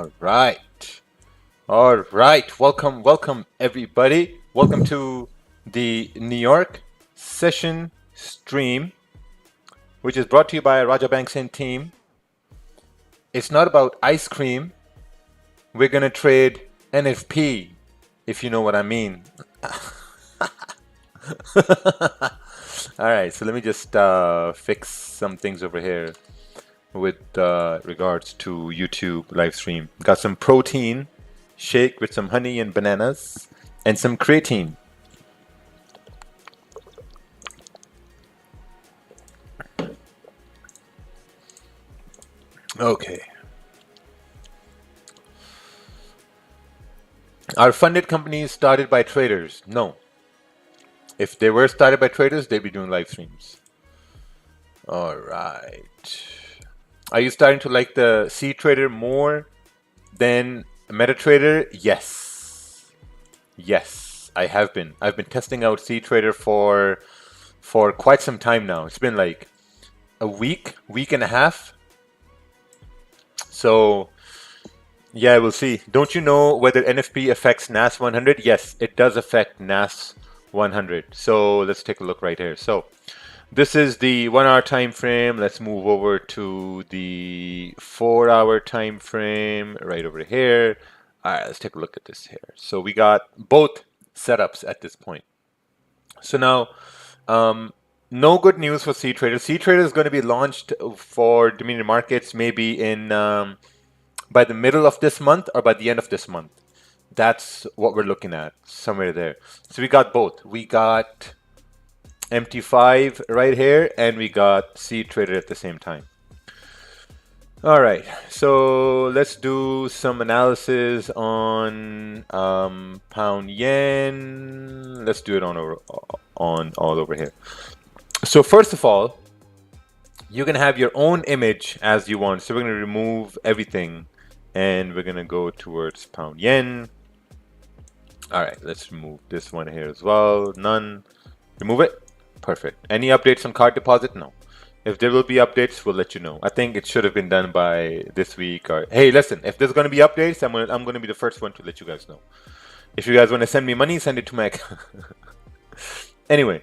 All right. Welcome everybody. Welcome to the New York session stream, which is brought to you by Raja Banks and team. It's not about ice cream. We're going to trade NFP, if you know what I mean. All right, so let me just fix some things over here with regards to YouTube live stream. Got some protein shake with some honey and bananas and some creatine. Okay. Are funded companies started by traders? No. If they were started by traders, they'd be doing live streams. All right. Are you starting to like the cTrader more than MetaTrader? Yes. Yes, I have been. I've been testing out cTrader for quite some time now. It's been like a week and a half. So yeah, we'll see. Don't you know whether NFP affects NAS 100? Yes, it does affect NAS 100. So let's take a look right here. So this is the 1 hour time frame. Let's move over to the 4 hour time frame right over here. All right, let's take a look at this here. So we got both setups at this point. So now, no good news for cTrader. cTrader is going to be launched for Dominion markets maybe in by the middle of this month or by the end of this month. That's what we're looking at, somewhere there. So we got both. We got MT5 right here, and we got cTrader at the same time. All right, so let's do some analysis on pound yen. Let's do it on all over here. So first of all, you can have your own image as you want. So we're going to remove everything, and we're going to go towards pound yen. All right, let's remove this one here as well. None. Remove it. Perfect. Any updates on card deposit? No. If there will be updates, we'll let you know. I think it should have been done by this week. Or hey, listen, if there's going to be updates, I'm going to be the first one to let you guys know. If you guys want to send me money, send it to my account. Anyway,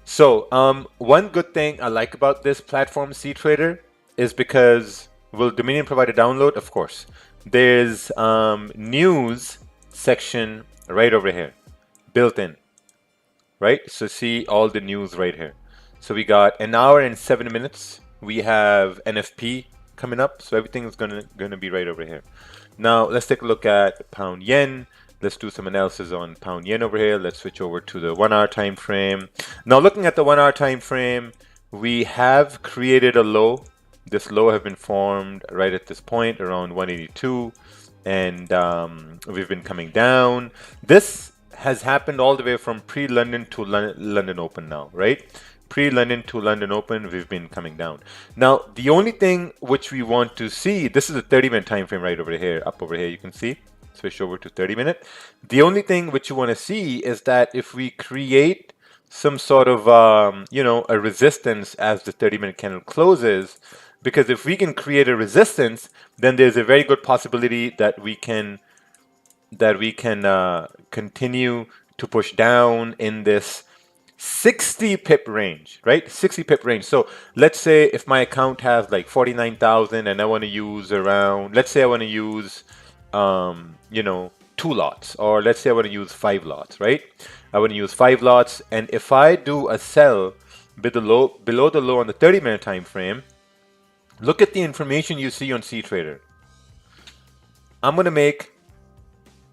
so one good thing I like about this platform, cTrader, is because will Dominion provide a download? Of course. There's news section right over here, built in. Right? So see all the news right here. So we got an hour and 7 minutes. We have NFP coming up. So everything is gonna be right over here. Now let's take a look at pound yen. Let's do some analysis on pound yen over here. Let's switch over to the 1 hour time frame. Now looking at the 1 hour time frame, we have created a low. This low have been formed right at this point around 182, and we've been coming down. This has happened all the way from pre-London to London Open now, right? Pre-London to London Open, we've been coming down. Now, the only thing which we want to see, this is a 30-minute time frame right over here, up over here, you can see. Switch over to 30-minute. The only thing which you want to see is that if we create some sort of, a resistance as the 30-minute candle closes, because if we can create a resistance, then there's a very good possibility that we can continue to push down in this 60 pip range, right? 60 pip range. So let's say if my account has like 49,000 and I want to use around, let's say I want to use, 2 lots, or let's say I want to use 5 lots, right? I want to use 5 lots. And if I do a sell below the low on the 30-minute time frame, look at the information you see on cTrader. I'm going to make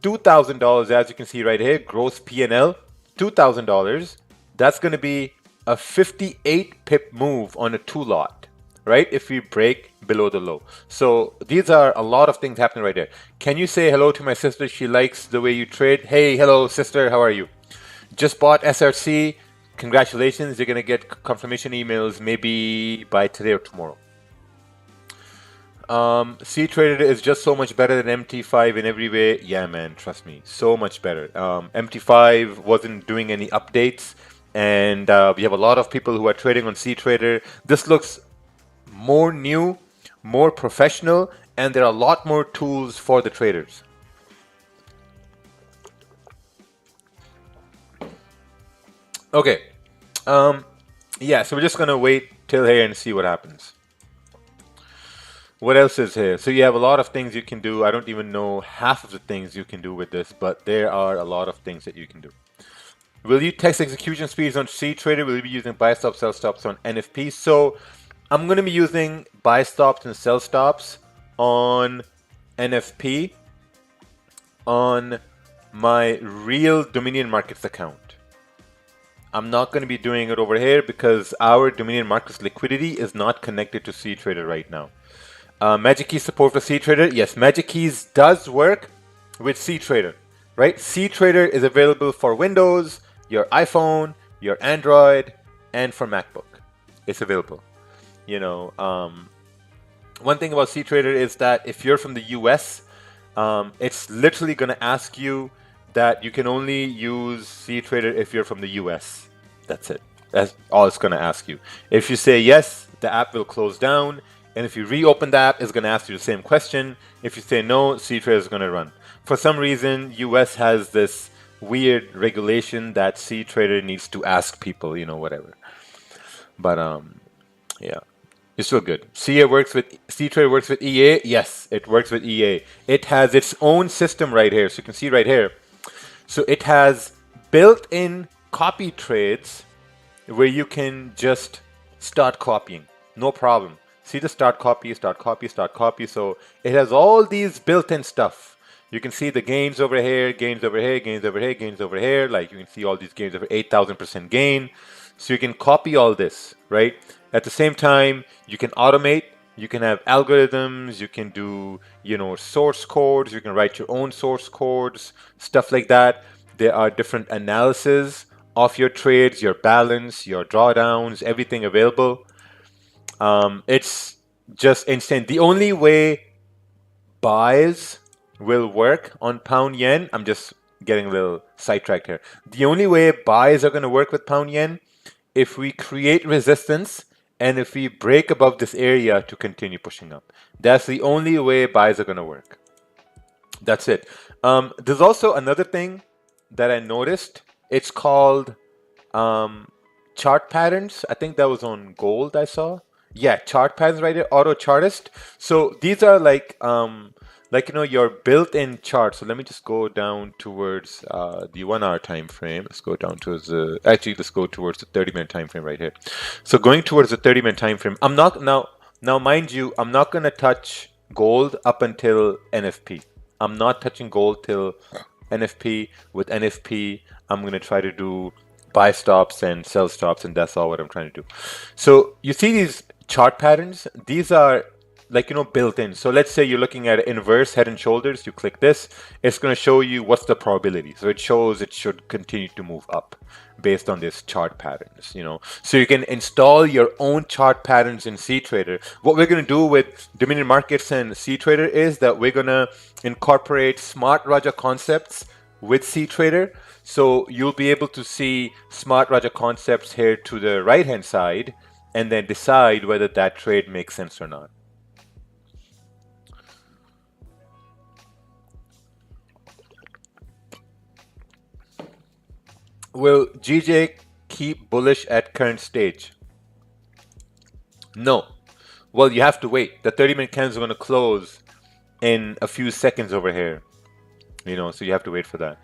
$2,000, as you can see right here, gross P&L, $2,000. That's going to be a 58 pip move on a 2 lot, right? If we break below the low. So these are a lot of things happening right there. Can you say hello to my sister? She likes the way you trade. Hey, hello, sister. How are you? Just bought SRC. Congratulations. You're going to get confirmation emails maybe by today or tomorrow. cTrader is just so much better than MT5 in every way. Yeah, man, trust me, so much better. MT5 wasn't doing any updates, and we have a lot of people who are trading on cTrader. This looks more new, more professional, and there are a lot more tools for the traders. Okay, yeah, so we're just gonna wait till here and see what happens. What else is here? So you have a lot of things you can do. I don't even know half of the things you can do with this, but there are a lot of things that you can do. Will you test execution speeds on cTrader? Will you be using buy stops, sell stops on NFP? So I'm going to be using buy stops and sell stops on NFP on my real Dominion Markets account. I'm not going to be doing it over here because our Dominion Markets liquidity is not connected to cTrader right now. MagicKeys support for cTrader? Yes, MagicKeys does work with cTrader, right? cTrader is available for Windows, your iPhone, your Android, and for MacBook. It's available. You know, one thing about cTrader is that if you're from the US, it's literally going to ask you that you can only use cTrader if you're from the US. That's it. That's all it's going to ask you. If you say yes, the app will close down. And if you reopen the app, it's going to ask you the same question. If you say no, cTrader is going to run. For some reason, US has this weird regulation that cTrader needs to ask people, you know, whatever. But yeah, it's still good. cTrader works with EA. Yes, it works with EA. It has its own system right here. So you can see right here. So it has built-in copy trades where you can just start copying. No problem. See the start copy, start copy, start copy. So it has all these built-in stuff. You can see the gains over here, gains over here, gains over here, gains over here. Like you can see all these gains over 8,000% gain. So you can copy all this, right? At the same time, you can automate. You can have algorithms. You can do, you know, source codes. You can write your own source codes, stuff like that. There are different analysis of your trades, your balance, your drawdowns, everything available. It's just instant. The only way buys will work on pound yen, I'm just getting a little sidetracked here. The only way buys are going to work with pound yen if we create resistance and if we break above this area to continue pushing up. That's the only way buys are going to work. That's it. There's also another thing that I noticed. It's called chart patterns. I think that was on gold I saw. Yeah, chart patterns right here, auto chartist. So these are like you know, your built-in chart. So let me just go down towards the 1 hour time frame. Let's go down towards the let's go towards the 30-minute time frame right here. So going towards the 30-minute time frame, I'm not now mind you, I'm not gonna touch gold up until NFP. I'm not touching gold till NFP. With NFP, I'm gonna try to do buy stops and sell stops, and that's all what I'm trying to do. So you see these chart patterns, these are like, you know, built in. So let's say you're looking at inverse head and shoulders, you click this, it's going to show you what's the probability. So it shows it should continue to move up based on this chart patterns, you know. So you can install your own chart patterns in cTrader. What we're going to do with Dominion Markets and cTrader is that we're going to incorporate Smart Raja concepts with cTrader. So you'll be able to see Smart Raja concepts here to the right hand side and then decide whether that trade makes sense or not. Will GJ keep bullish at current stage? No. Well, you have to wait. The 30-minute candles are going to close in a few seconds over here. You know, so you have to wait for that.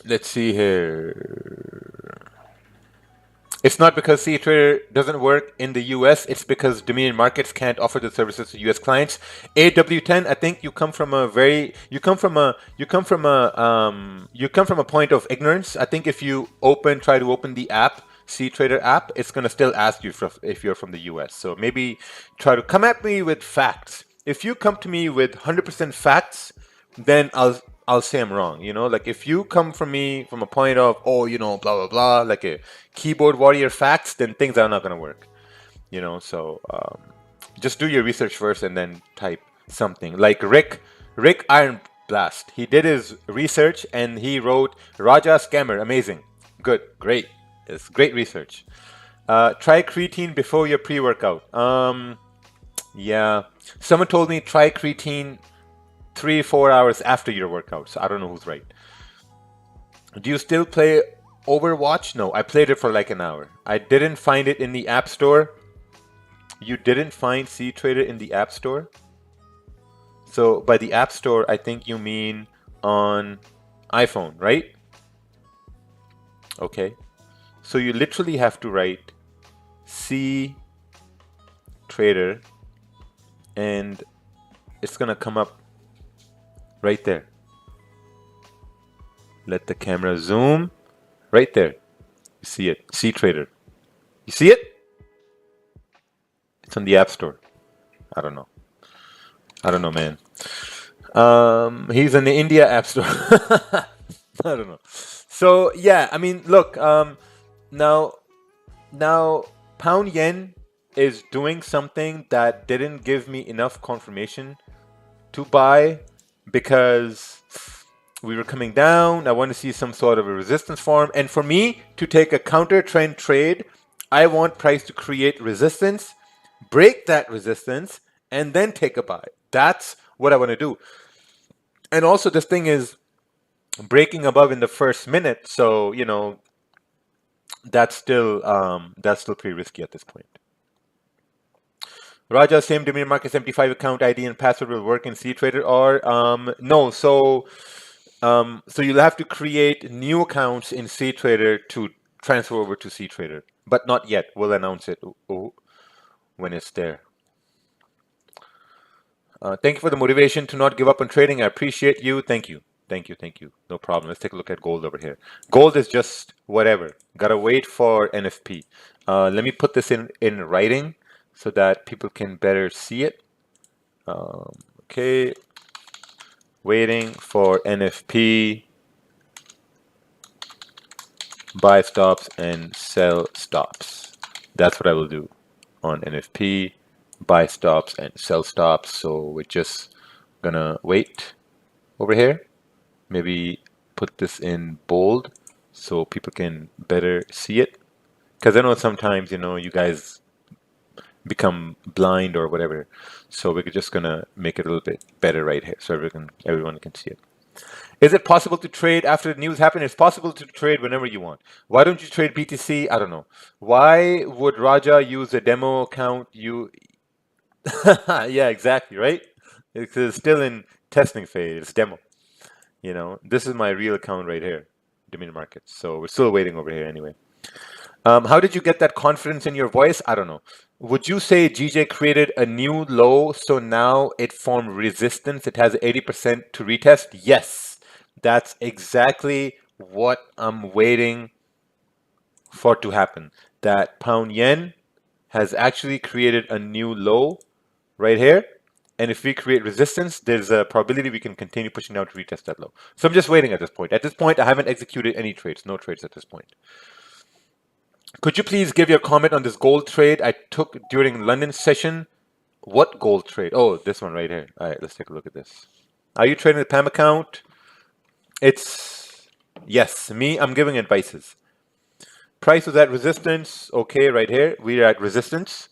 Let's see here. It's not because cTrader doesn't work in the US. It's because Dominion Markets can't offer the services to US clients. AW10, I think you come from a point of ignorance. I think if you try to open the app, cTrader app, it's gonna still ask you if you're from the US. So maybe try to come at me with facts. If you come to me with 100% facts, then I'll say I'm wrong, you know, like if you come from me from a point of, oh, you know, blah, blah, blah, like a keyboard warrior facts, then things are not going to work, you know. So just do your research first and then type something like Rick Iron Blast. He did his research and he wrote Raja Scammer. Amazing. Good. Great. It's great research. Try creatine before your pre-workout. Yeah. Someone told me try creatine 3-4 hours after your workout. So I don't know who's right. Do you still play Overwatch? No, I played it for like an hour. I didn't find it in the App Store. You didn't find cTrader in the App Store? So by the App Store, I think you mean on iPhone, right? Okay. So you literally have to write cTrader and it's gonna come up right there. Let the camera zoom. Right there. You see it. cTrader. You see it? It's on the App Store. I don't know. I don't know, man. He's in the India App Store. I don't know. So yeah, I mean, look. Now pound yen is doing something that didn't give me enough confirmation to buy because we were coming down. I want to see some sort of a resistance form. And for me to take a counter trend trade, I want price to create resistance, break that resistance, and then take a buy. That's what I want to do. And also this thing is breaking above in the first minute. So, you know, that's still pretty risky at this point. Raja, same Dominion Market 75 account ID and password will work in cTrader or no. So you'll have to create new accounts in cTrader to transfer over to cTrader, but not yet. We'll announce it when it's there. Thank you for the motivation to not give up on trading. I appreciate you. Thank you. Thank you. Thank you. No problem. Let's take a look at gold over here. Gold is just whatever. Gotta wait for NFP. Let me put this in writing so that people can better see it. Okay. Waiting for NFP, buy stops and sell stops. That's what I will do on NFP, buy stops and sell stops. So we're just gonna wait over here. Maybe put this in bold so people can better see it. Because I know sometimes, you know, you guys become blind or whatever. So we're just gonna make it a little bit better right here so everyone can see it. Is it possible to trade after the news happened? It's possible to trade whenever you want. Why don't you trade BTC? I don't know. Why would Raja use a demo account? Yeah, exactly, right? It's still in testing phase. It's demo. You know, this is my real account right here, Dominion Markets. So we're still waiting over here anyway. How did you get that confidence in your voice? I don't know. Would you say GJ created a new low, so now it formed resistance? It has 80% to retest? Yes, that's exactly what I'm waiting for to happen. That pound yen has actually created a new low right here. And if we create resistance, there's a probability we can continue pushing down to retest that low. So I'm just waiting at this point. At this point, I haven't executed any trades. No trades at this point. Could you please give your comment on this gold trade I took during London session? What gold trade? Oh, this one right here. All right, let's take a look at this. Are you trading the PAM account? It's, yes, me, I'm giving advices. Price was at resistance, okay, right here. We're at resistance.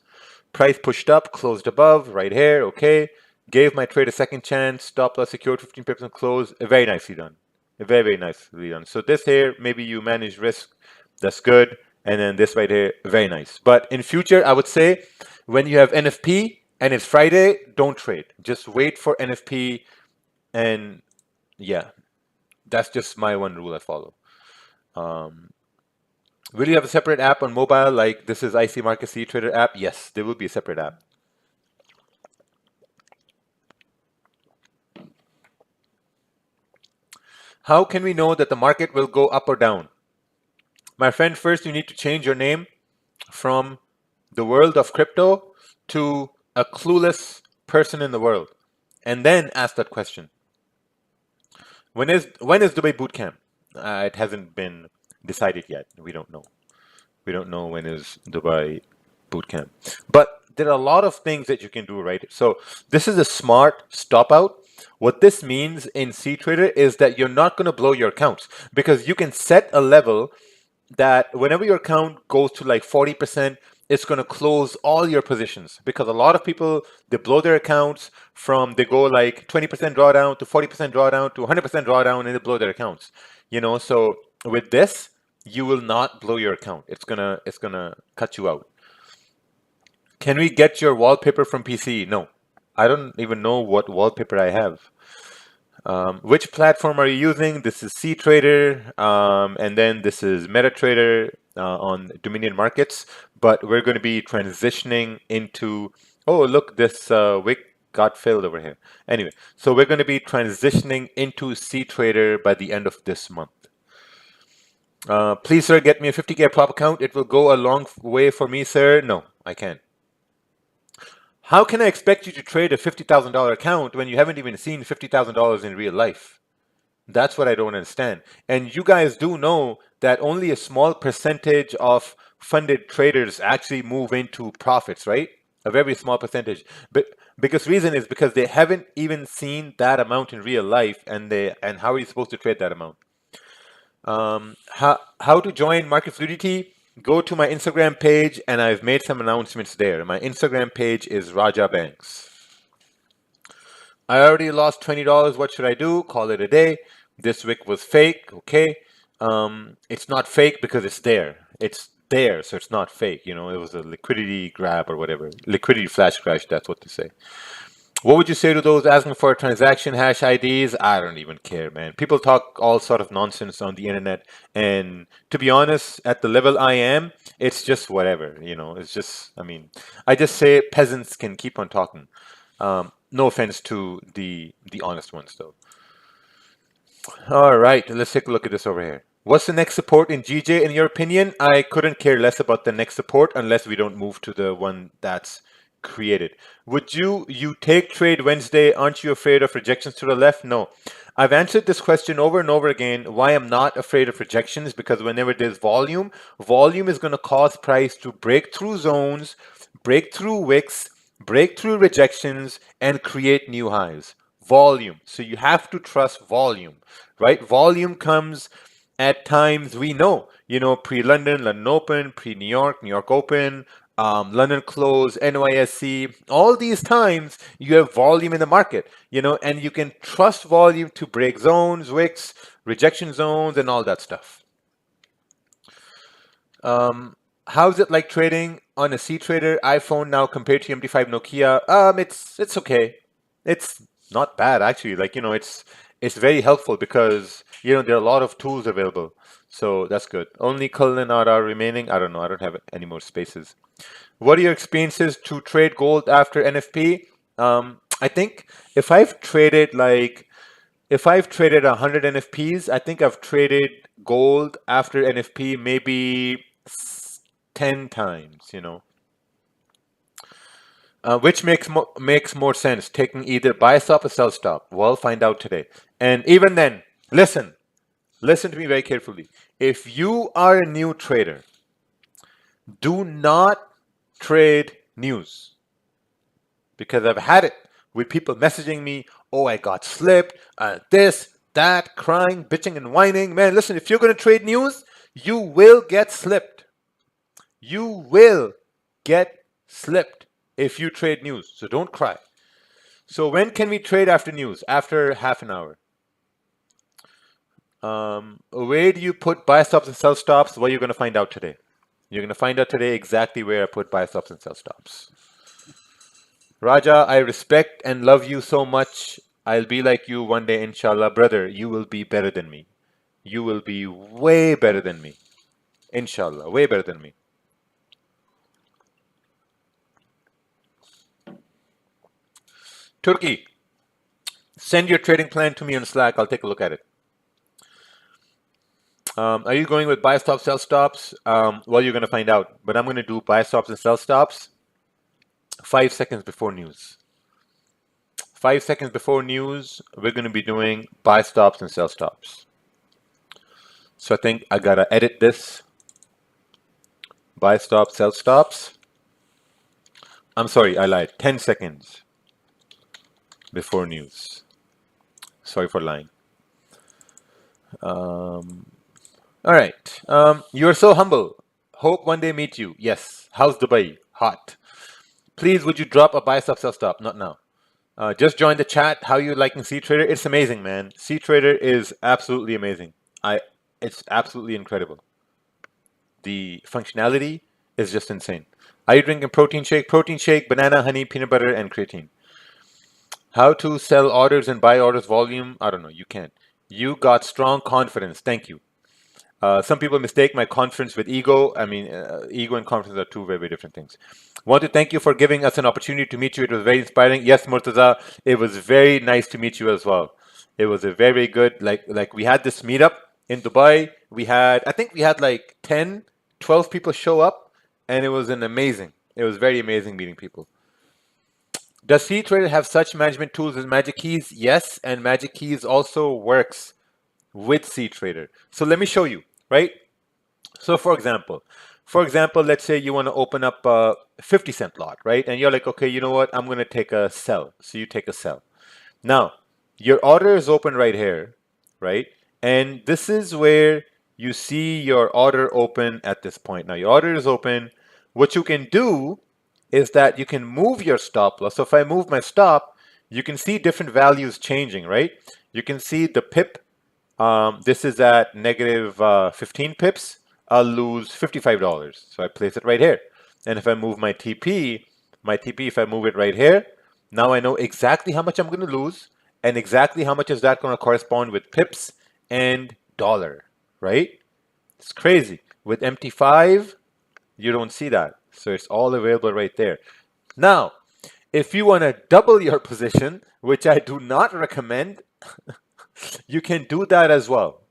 Price pushed up, closed above, right here, okay. Gave my trade a second chance, stop loss secured, 15 pips and close. Very nicely done. Very, very nicely done. So this here, maybe you manage risk, that's good. And then this right here, very nice. But in future, I would say when you have NFP and it's Friday, don't trade. Just wait for NFP. And yeah, that's just my one rule I follow. Will you have a separate app on mobile like this is IC Market cTrader app? Yes, there will be a separate app. How can we know that the market will go up or down? My friend, first you need to change your name from the world of crypto to a clueless person in the world, and then ask that question. When is Dubai Bootcamp? It hasn't been decided yet. We don't know. We don't know when is Dubai Bootcamp. But there are a lot of things that you can do, right? So this is a smart stop out. What this means in cTrader is that you're not going to blow your accounts because you can set a level that whenever your account goes to like 40%, it's going to close all your positions, because a lot of people, they blow their accounts from, they go like 20% drawdown to 40% drawdown to 100% drawdown, and they blow their accounts. So with this, you will not blow your account. It's gonna cut you out. Can we get your wallpaper from PC? No, I don't even know what wallpaper I have. Which platform are you using? This is cTrader, and then this is MetaTrader on Dominion Markets. But we're going to be transitioning into, oh, look, this wick got filled over here. Anyway, so we're going to be transitioning into cTrader by the end of this month. Please, sir, get me a 50K prop account. It will go a long way for me, sir. No, I can't. How can I expect you to trade a $50,000 account when you haven't even seen $50,000 in real life? That's what I don't understand. And you guys do know that only a small percentage of funded traders actually move into profits, right? A very small percentage. But because reason is because they haven't even seen that amount in real life, and how are you supposed to trade that amount? How to join Market Fluidity? Go to my Instagram page, and I've made some announcements there. My Instagram page is Raja Banks. I already lost $20. What should I do? Call it a day. This wick was fake. Okay. It's not fake because it's there. It's there, so it's not fake. It was a liquidity grab or whatever. Liquidity flash crash, that's what they say. What would you say to those asking for transaction hash IDs? I don't even care, man. People talk all sort of nonsense on the internet, and to be honest, at the level I am, it's just whatever. It's just, I just say peasants can keep on talking. No offense to the honest ones, though. All right, let's take a look at this over here. What's the next support in GJ, in your opinion? I couldn't care less about the next support unless we don't move to the one that's created. Would you take trade Wednesday? Aren't you afraid of rejections to the left? No. I've answered this question over and over again. Why I'm not afraid of rejections? Because whenever there's volume is going to cause price to break through zones, break through wicks, break through rejections, and create new highs. Volume. So you have to trust volume, right? Volume comes at times we know, pre-London, London Open, pre-New York, New York Open, London close, NYSE, all these times you have volume in the market, and you can trust volume to break zones, wicks, rejection zones, and all that stuff. How's it like trading on a cTrader iPhone now compared to MD5 Nokia? It's okay. It's not bad actually. It's very helpful because there are a lot of tools available. So that's good. Only Cullen are remaining. I don't know. I don't have any more spaces. What are your experiences to trade gold after NFP? I think if I've traded 100 NFPs, I think I've traded gold after NFP maybe 10 times, which makes more sense, taking either buy stop or sell stop. We'll find out today. And even then, listen to me very carefully. If you are a new trader, do not trade news, because I've had it with people messaging me, oh, I got slipped, this, that, crying, bitching, and whining. Man, listen, if you're going to trade news, you will get slipped. You will get slipped if you trade news. So don't cry. So when can we trade after news? After half an hour. Where do you put buy stops and sell stops? Well, you're going to find out today. You're going to find out today exactly where I put buy stops and sell stops. Raja, I respect and love you so much. I'll be like you one day, inshallah. Brother, you will be better than me. You will be way better than me. Inshallah, way better than me. Turkey, send your trading plan to me on Slack. I'll take a look at it. Are you going with buy stops, sell stops? Well, you're going to find out. But I'm going to do buy stops and sell stops 5 seconds before news. 5 seconds before news, we're going to be doing buy stops and sell stops. So I think I got to edit this. Buy stops, sell stops. I'm sorry, I lied. 10 seconds before news. Sorry for lying. All right. You are so humble. Hope one day meet you. Yes. How's Dubai? Hot. Please, would you drop a buy stop, sell stop? Not now. Just join the chat. How you liking cTrader? It's amazing, man. cTrader is absolutely amazing. It's absolutely incredible. The functionality is just insane. Are you drinking protein shake? Protein shake, banana, honey, peanut butter, and creatine. How to sell orders and buy orders volume? I don't know. You can't. You got strong confidence. Thank you. Some people mistake my confidence with ego. I mean, ego and confidence are two very, very different things. Want to thank you for giving us an opportunity to meet you. It was very inspiring. Yes, Murtaza, it was very nice to meet you as well. It was a very, very good, like we had this meetup in Dubai. I think we had like 10, 12 people show up, and it was it was very amazing meeting people. Does cTrader have such management tools as MagicKeys? Yes, and MagicKeys also works with cTrader. So let me show you, right? So for example, let's say you want to open up a 50-cent lot, right? And you're like, okay, you know what? I'm going to take a sell. So you take a sell. Now, your order is open right here, right? And this is where you see your order open at this point. Now, your order is open. What you can do is that you can move your stop loss. So if I move my stop, you can see different values changing, right? You can see the pip. This is at negative 15 pips. I'll lose $55. So I place it right here. And if I move my TP, if I move it right here, now I know exactly how much I'm going to lose and exactly how much is that going to correspond with pips and dollar, right? It's crazy. With MT5, you don't see that. So it's all available right there. Now, if you want to double your position, which I do not recommend, you can do that as well.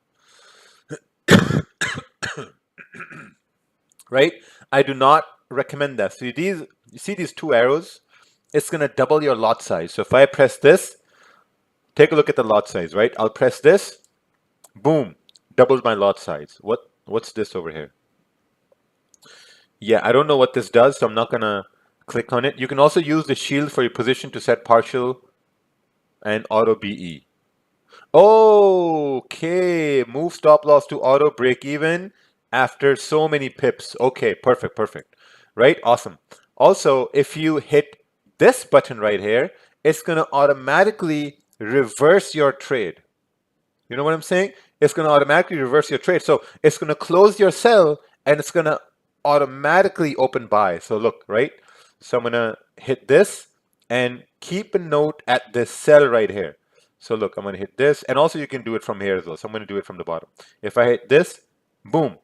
Right? I do not recommend that. So you see these two arrows? It's going to double your lot size. So if I press this, take a look at the lot size, right? I'll press this, boom, doubles my lot size. What's this over here? Yeah, I don't know what this does, so I'm not going to click on it. You can also use the shield for your position to set partial and auto BE. Okay, move stop loss to auto break even after so many pips. Okay, perfect, perfect. Right? Awesome. Also, if you hit this button right here, it's going to automatically reverse your trade. You know what I'm saying? It's going to automatically reverse your trade. So it's going to close your sell and it's going to automatically open buy. So look, right? So I'm going to hit this and keep a note at this sell right here. So look, I'm going to hit this, and also you can do it from here as well. So I'm going to do it from the bottom. If I hit this, boom,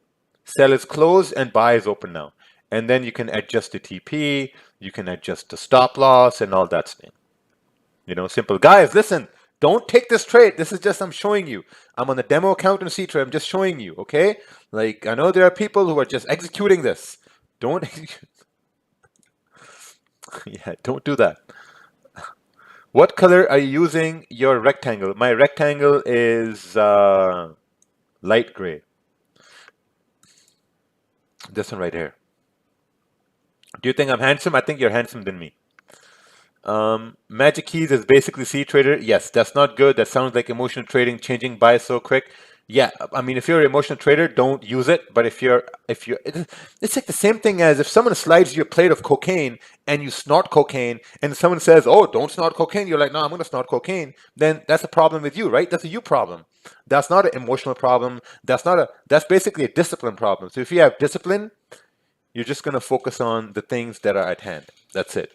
sell is closed and buy is open now. And then you can adjust the TP, you can adjust the stop loss and all that stuff. You know, simple. Guys, listen, don't take this trade. This is just, I'm showing you. I'm on the demo account in cTrader. I'm just showing you, okay? Like, I know there are people who are just executing this. Don't execute. Yeah, don't do that. What color are you using your rectangle? My rectangle is light gray. This one right here. Do you think I'm handsome? I think you're handsome than me. MagicKeys is basically cTrader. Yes, that's not good. That sounds like emotional trading, changing buy so quick. Yeah, I mean, if you're an emotional trader, don't use it. But if you're, it's like the same thing as if someone slides you a plate of cocaine and you snort cocaine, and someone says, "Oh, don't snort cocaine." You're like, "No, I'm going to snort cocaine." Then that's a problem with you, right? That's a you problem. That's not an emotional problem. That's basically a discipline problem. So if you have discipline, you're just going to focus on the things that are at hand. That's it.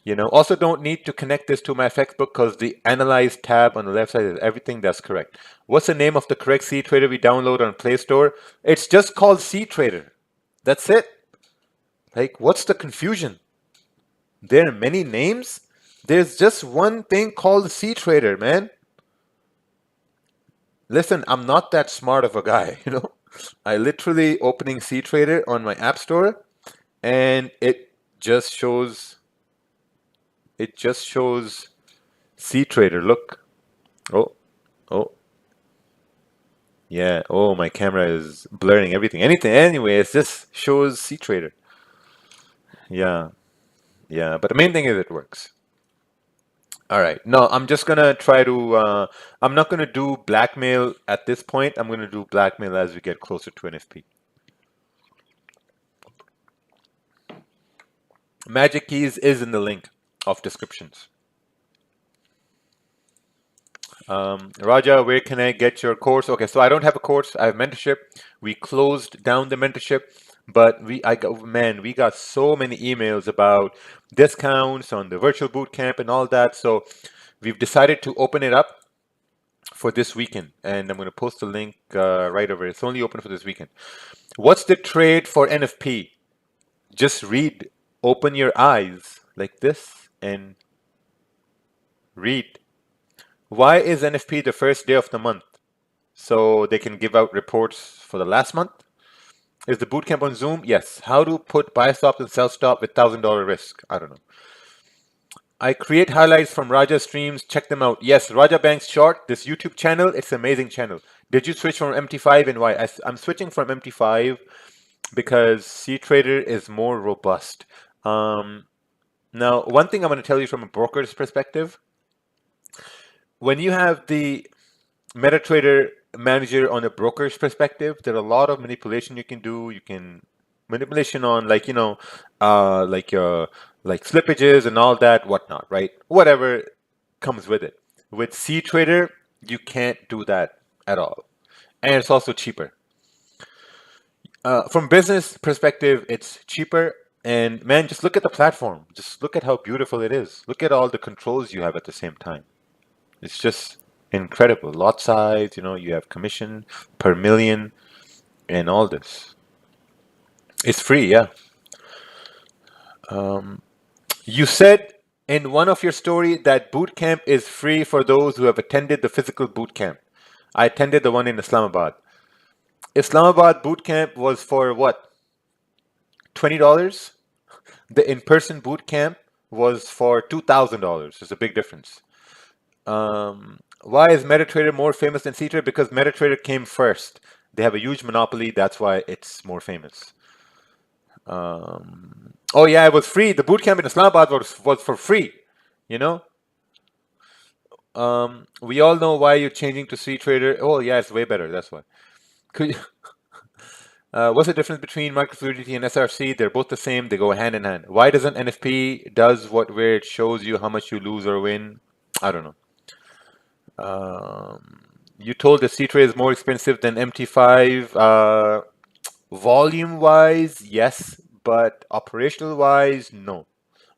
You know, also don't need to connect this to MyFXBook because the Analyze tab on the left side is everything that's correct. What's the name of the correct cTrader we download on Play Store? It's just called cTrader. That's it. Like, what's the confusion? There are many names. There's just one thing called cTrader, man. Listen, I'm not that smart of a guy, you know. I literally opening cTrader on my app store and it just shows cTrader. Look. Oh. Yeah. Oh, my camera is blurring everything. Anyway, it just shows cTrader. Yeah. But the main thing is it works. All right. No, I'm just gonna try to. I'm not gonna do blackmail at this point. I'm gonna do blackmail as we get closer to NFP. Magic Keys is in the link of descriptions. Raja, where can I get your course? Okay, so I don't have a course. I have mentorship. We closed down the mentorship, but we got so many emails about discounts on the virtual boot camp and all that. So we've decided to open it up for this weekend, and I'm going to post the link right over. It's only open for this weekend. What's the trade for NFP? Just read. Open your eyes like this and read. Why is NFP the first day of the month? So they can give out reports for the last month? Is the bootcamp on Zoom? Yes. How to put buy stop and sell stop with $1,000 risk? I don't know. I create highlights from Raja streams. Check them out. Yes, Raja Banks Short, this YouTube channel, it's an amazing channel. Did you switch from MT5 and why? I'm switching from MT5 because cTrader is more robust. Now, one thing I'm going to tell you from a broker's perspective, when you have the MetaTrader manager on a broker's perspective, there are a lot of manipulation you can do. You can manipulation on like like slippages and all that, whatnot, right? Whatever comes with it. With cTrader, you can't do that at all, and it's also cheaper. From business perspective, it's cheaper. And man, just look at the platform. Just look at how beautiful it is. Look at all the controls you have at the same time. It's just incredible. Lot size, you have commission per million and all this. It's free, yeah. You said in one of your story that boot camp is free for those who have attended the physical boot camp. I attended the one in Islamabad. Islamabad boot camp was for what? $20? The in-person boot camp was for $2,000. There's a big difference. Why is MetaTrader more famous than cTrader? Because MetaTrader came first. They have a huge monopoly. That's why it's more famous. Oh yeah, it was free. The bootcamp in Islamabad was for free. You know. We all know why you're changing to cTrader. Oh yeah, it's way better. That's why. Could you, what's the difference between market fluidity and SRC? They're both the same. They go hand in hand. Why doesn't NFP does where it shows you how much you lose or win? I don't know. You told the cTrader is more expensive than MT5. Volume wise, yes, but operational wise, no.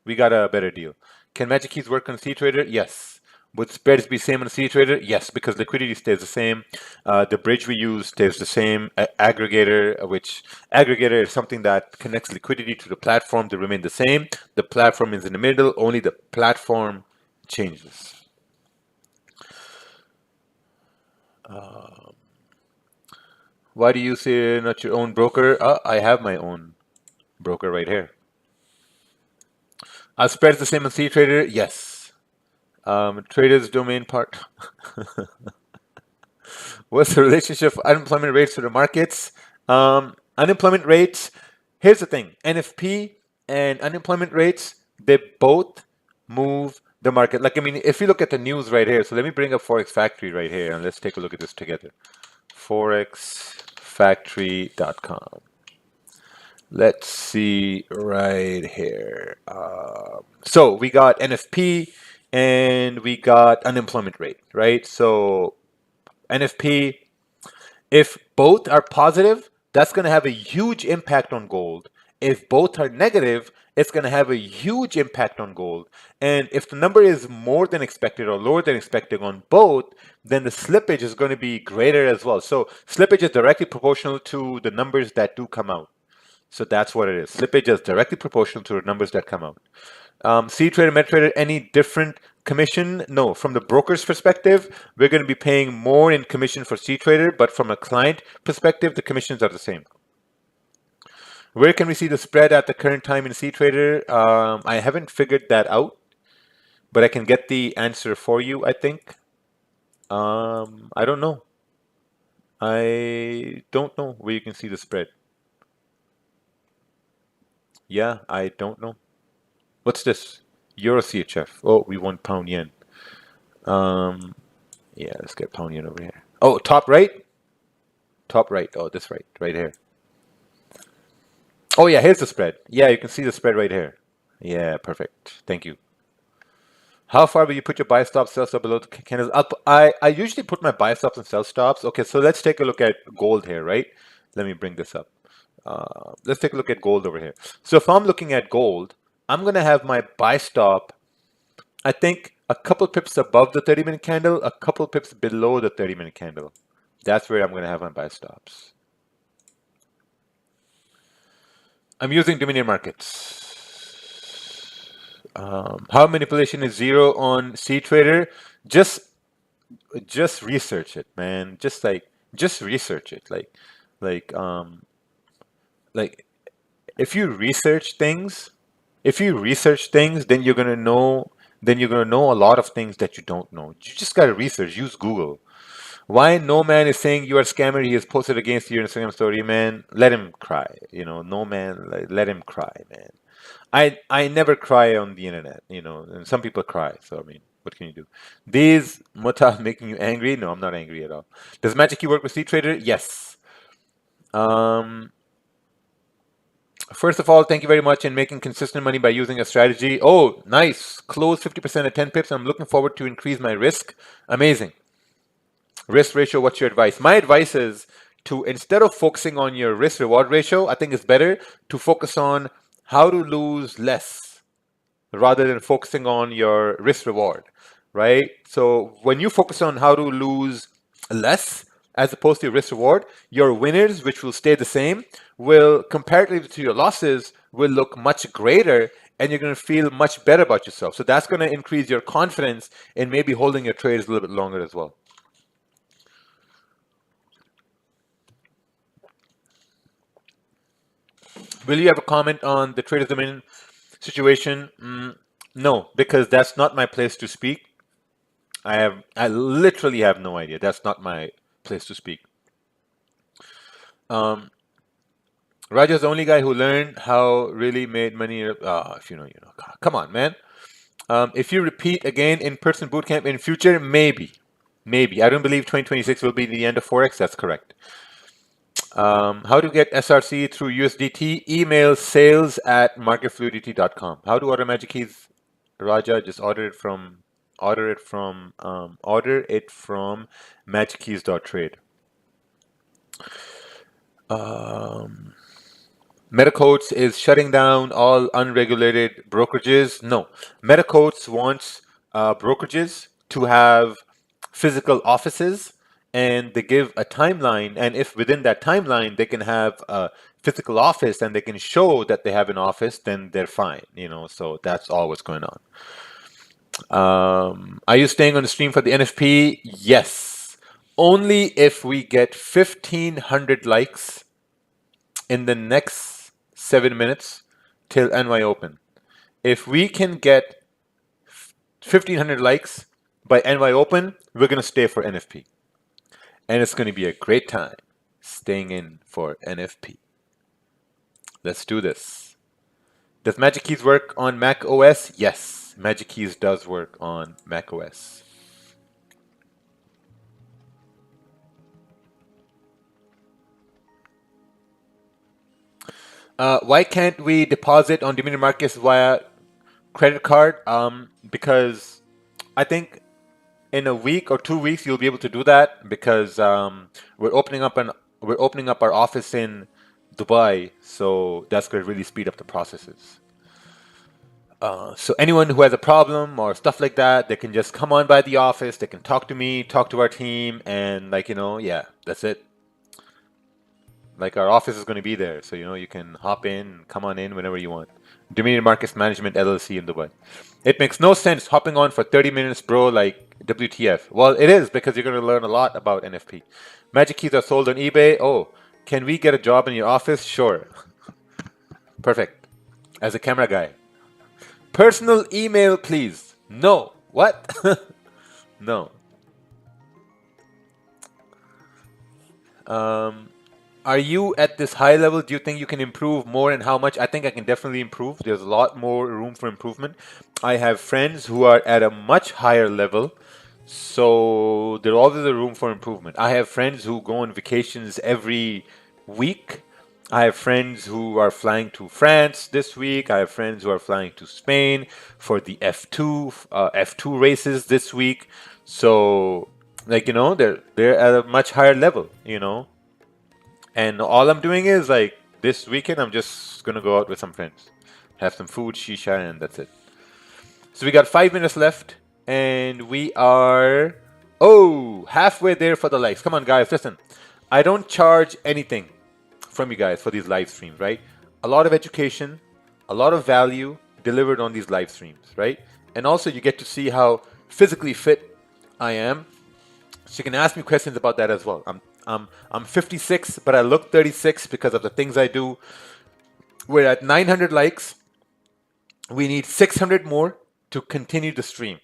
We got a better deal. Can Magic Keys work on cTrader? Yes. Would spreads be same on cTrader? Yes, because liquidity stays the same. The bridge we use stays the same. Aggregator, which aggregator is something that connects liquidity to the platform to remain the same. The platform is in the middle. Only the platform changes. Why do you say not your own broker? I have my own broker right here. Are spreads the same on cTrader? Yes. Traders domain part. What's the relationship of unemployment rates to the markets? Unemployment rates, here's the thing. NFP and unemployment rates, they both move the market. Like, I mean, if you look at the news right here, so let me bring up Forex Factory right here and let's take a look at this together. ForexFactory.com. Let's see right here. So we got NFP and we got unemployment rate, right? So NFP, if both are positive, that's going to have a huge impact on gold. If both are negative, it's going to have a huge impact on gold. And if the number is more than expected or lower than expected on both, then the slippage is going to be greater as well. So slippage is directly proportional to the numbers that do come out. So that's what it is. Slippage is directly proportional to the numbers that come out. cTrader, MetaTrader, any different commission? No. From the broker's perspective, we're going to be paying more in commission for cTrader, but from a client perspective, the commissions are the same. Where can we see the spread at the current time in cTrader? I haven't figured that out, but I can get the answer for you, I think. I don't know. I don't know where you can see the spread. Yeah, I don't know. What's this? Euro CHF. Oh, we won pound yen. Yeah, let's get pound yen over here. Oh, top right? Top right. Oh, this right here. Oh yeah, here's the spread. Yeah, you can see the spread right here. Yeah, perfect. Thank you. How far will you put your buy stop, sell stop below the candles? I usually put my buy stops and sell stops. Okay, so let's take a look at gold here, right? Let me bring this up. Let's take a look at gold over here. So if I'm looking at gold, I'm gonna have my buy stop, I think a couple pips above the 30-minute candle, a couple pips below the 30-minute candle. That's where I'm gonna have my buy stops. I'm using Dominion Markets. How manipulation is zero on cTrader? Just research it, man. Just research it. Like if you research things, then you're gonna know. Then you're gonna know a lot of things that you don't know. You just gotta research. Use Google. Why no man is saying you are a scammer? He has posted against your Instagram story, man. Let him cry. You know, no man. Let him cry, man. I never cry on the internet. You know, and some people cry. So I mean, what can you do? These Mota making you angry? No, I'm not angry at all. Does MagicKey work with cTrader? Yes. First of all, thank you very much in making consistent money by using a strategy. Oh, nice. Close 50% at 10 pips. I'm looking forward to increase my risk. Amazing. Risk ratio, what's your advice? My advice is to, instead of focusing on your risk reward ratio, I think it's better to focus on how to lose less rather than focusing on your risk reward, right? So when you focus on how to lose less as opposed to your risk reward, your winners, which will stay the same, will, comparatively to your losses, will look much greater, and you're going to feel much better about yourself. So that's going to increase your confidence in maybe holding your trades a little bit longer as well. Will you have a comment on the Traders Dominion situation? No, because that's not my place to speak. I literally have no idea. That's not my place to speak. Raja's the only guy who learned how really made money. If you know, you know. Come on, man. If you repeat again in-person bootcamp in future, maybe. I don't believe 2026 will be the end of Forex. That's correct. How to get SRC through USDT? Email sales@marketfluidity.com. How to order MagicKeys? Raja, just order it from MagicKeys.trade. MetaQuotes is shutting down all unregulated brokerages. No, MetaQuotes wants brokerages to have physical offices, and they give a timeline. And if within that timeline they can have a physical office and they can show that they have an office, then they're fine. You know, so that's all what's going on. Are you staying on the stream for the NFP? Yes, only if we get 1,500 likes in the next 7 minutes till NY Open. If we can get 1,500 likes by NY Open, we're going to stay for NFP. And it's going to be a great time staying in for NFP. Let's do this. Does MagicKeys work on Mac OS? Yes, MagicKeys does work on Mac OS. Why can't we deposit on Dominion Markets via credit card? Because I think in a week or 2 weeks you'll be able to do that, because we're opening up our office in Dubai, so that's going to really speed up the processes. So anyone who has a problem or stuff like that, they can just come on by the office. They can talk to me, talk to our team, and yeah, that's it. Like, our office is going to be there, so you can hop in, come on in whenever you want. Dominion Markets Management LLC in Dubai. It makes no sense hopping on for 30 minutes, bro, like WTF. Well, it is, because you're going to learn a lot about NFP. MagicKeys are sold on eBay. Oh, can we get a job in your office? Sure. Perfect. As a camera guy. Personal email, please. No. What? No. Are you at this high level? Do you think you can improve more, and how much? I think I can definitely improve. There's a lot more room for improvement. I have friends who are at a much higher level. So there's always a room for improvement. I have friends who go on vacations every week. I have friends who are flying to France this week. I have friends who are flying to Spain for the F2 races this week. So, like, they're at a much higher level, And all I'm doing is like this weekend, I'm just gonna go out with some friends, have some food, shisha, and that's it. So we got 5 minutes left, and we are halfway there for the likes. Come on, guys, listen. I don't charge anything from you guys for these live streams, right? A lot of education, a lot of value delivered on these live streams, right? And also you get to see how physically fit I am. So you can ask me questions about that as well. I'm 56, but I look 36 because of the things I do. We're at 900 likes. We need 600 more to continue the stream.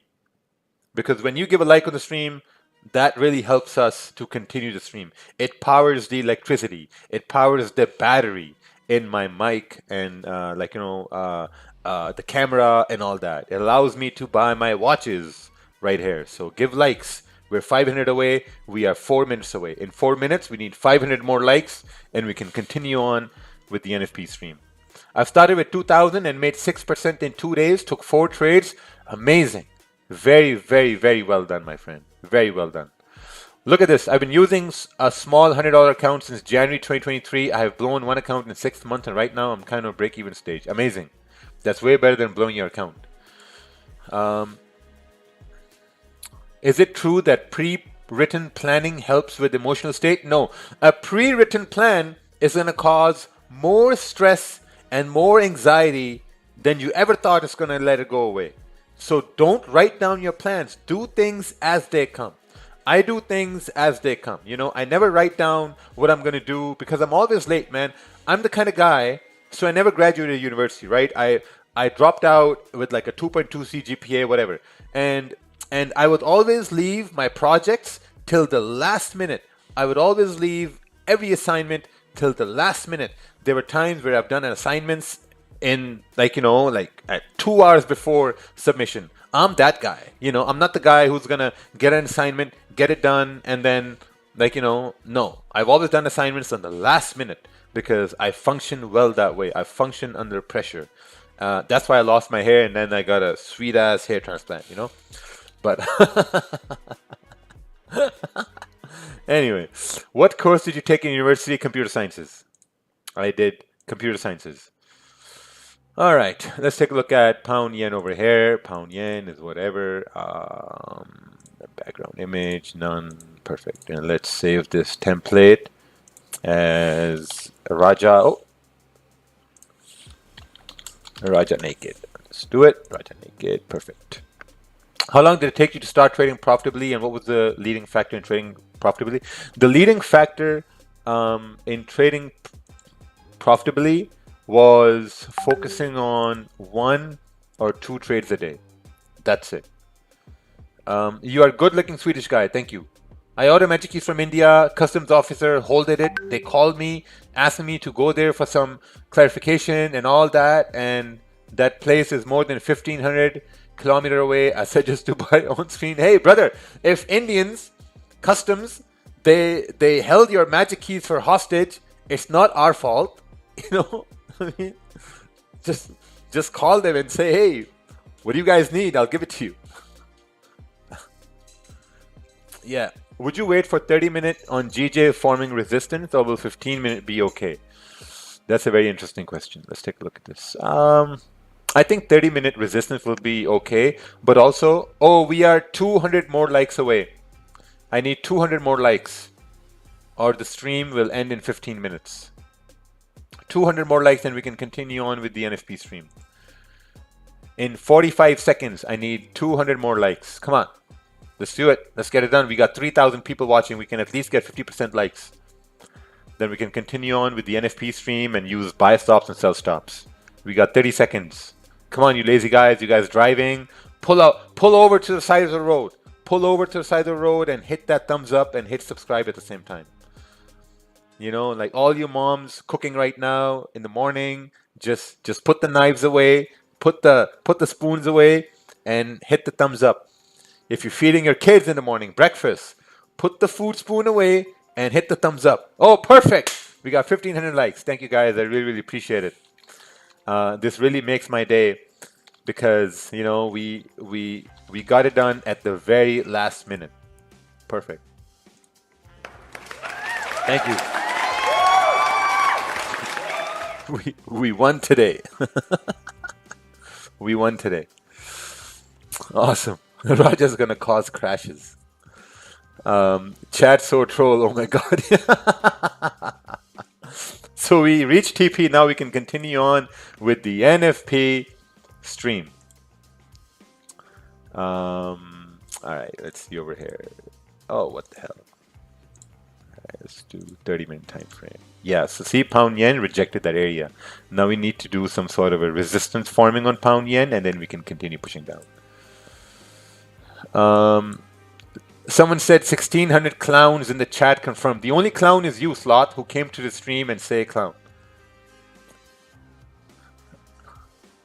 Because when you give a like on the stream, that really helps us to continue the stream. It powers the electricity. It powers the battery in my mic and the camera and all that. It allows me to buy my watches right here. So give likes. We're 500 away. We are 4 minutes away. In 4 minutes, we need 500 more likes, and we can continue on with the NFP stream. I've started with 2,000 and made 6% in 2 days. Took 4 trades. Amazing. Very, very, very well done, my friend. Very well done. Look at this. I've been using a small $100 account since January 2023. I have blown one account in 6 months, and right now I'm kind of break-even stage. Amazing. That's way better than blowing your account. Is it true that pre-written planning helps with emotional state? No. A pre-written plan is going to cause more stress and more anxiety than you ever thought it's going to let it go away. So don't write down your plans. Do things as they come. I do things as they come. I never write down what I'm going to do because I'm always late, man. I'm the kind of guy, so I never graduated university, right? I dropped out with like a 2.2 CGPA, whatever. And I would always leave my projects till the last minute. I would always leave every assignment till the last minute. There were times where I've done assignments in at 2 hours before submission. I'm that guy. I'm not the guy who's going to get an assignment, get it done, and then no. I've always done assignments on the last minute because I function well that way. I function under pressure. That's why I lost my hair and then I got a sweet ass hair transplant, But anyway, what course did you take in university? Computer sciences. I did computer sciences. All right, let's take a look at pound yen over here. Pound yen is whatever. Background image, none. Perfect. And let's save this template as Raja. Oh, Raja naked. Let's do it. Raja naked. Perfect. How long did it take you to start trading profitably, and what was the leading factor in trading profitably? The leading factor in trading profitably was focusing on 1 or 2 trades a day. That's it. You are good-looking Swedish guy. Thank you. I ordered MagicKeys from India. Customs officer holded it. They called me, asking me to go there for some clarification and all that. And that place is more than 1,500 kilometers away. I said just to buy on screen. Hey, brother, if Indians, customs, they held your MagicKeys for hostage, it's not our fault. I mean, just call them and say, hey, what do you guys need? I'll give it to you. Yeah. Would you wait for 30-minute on GJ forming resistance, or will 15-minute be okay? That's a very interesting question. Let's take a look at this. I think 30-minute resistance will be okay, but also, we are 200 more likes away. I need 200 more likes, or the stream will end in 15 minutes. 200 more likes, and we can continue on with the NFP stream. In 45 seconds, I need 200 more likes. Come on. Let's do it. Let's get it done. We got 3,000 people watching. We can at least get 50% likes. Then we can continue on with the NFP stream and use buy stops and sell stops. We got 30 seconds. Come on, you lazy guys. You guys driving. Pull over to the side of the road. Pull over to the side of the road and hit that thumbs up and hit subscribe at the same time. Like all you moms cooking right now in the morning, just put the knives away, put the spoons away, and hit the thumbs up. If you're feeding your kids in the morning, breakfast, put the food spoon away and hit the thumbs up. Oh, perfect. We got 1,500 likes. Thank you guys. I really, really appreciate it. This really makes my day because, you know, we got it done at the very last minute. Perfect. Thank you. We won today. We won today. Awesome. Raja's gonna cause crashes. Chat so troll. Oh my god. So we reached TP. Now we can continue on with the NFP stream. All right. Let's see over here. Oh, what the hell? Let's do 30-minute time frame. Yeah, so see, pound yen rejected that area. Now we need to do some sort of a resistance forming on pound yen, and then we can continue pushing down. Someone said 1,600 clowns in the chat confirmed. The only clown is you, Sloth, who came to the stream and say clown.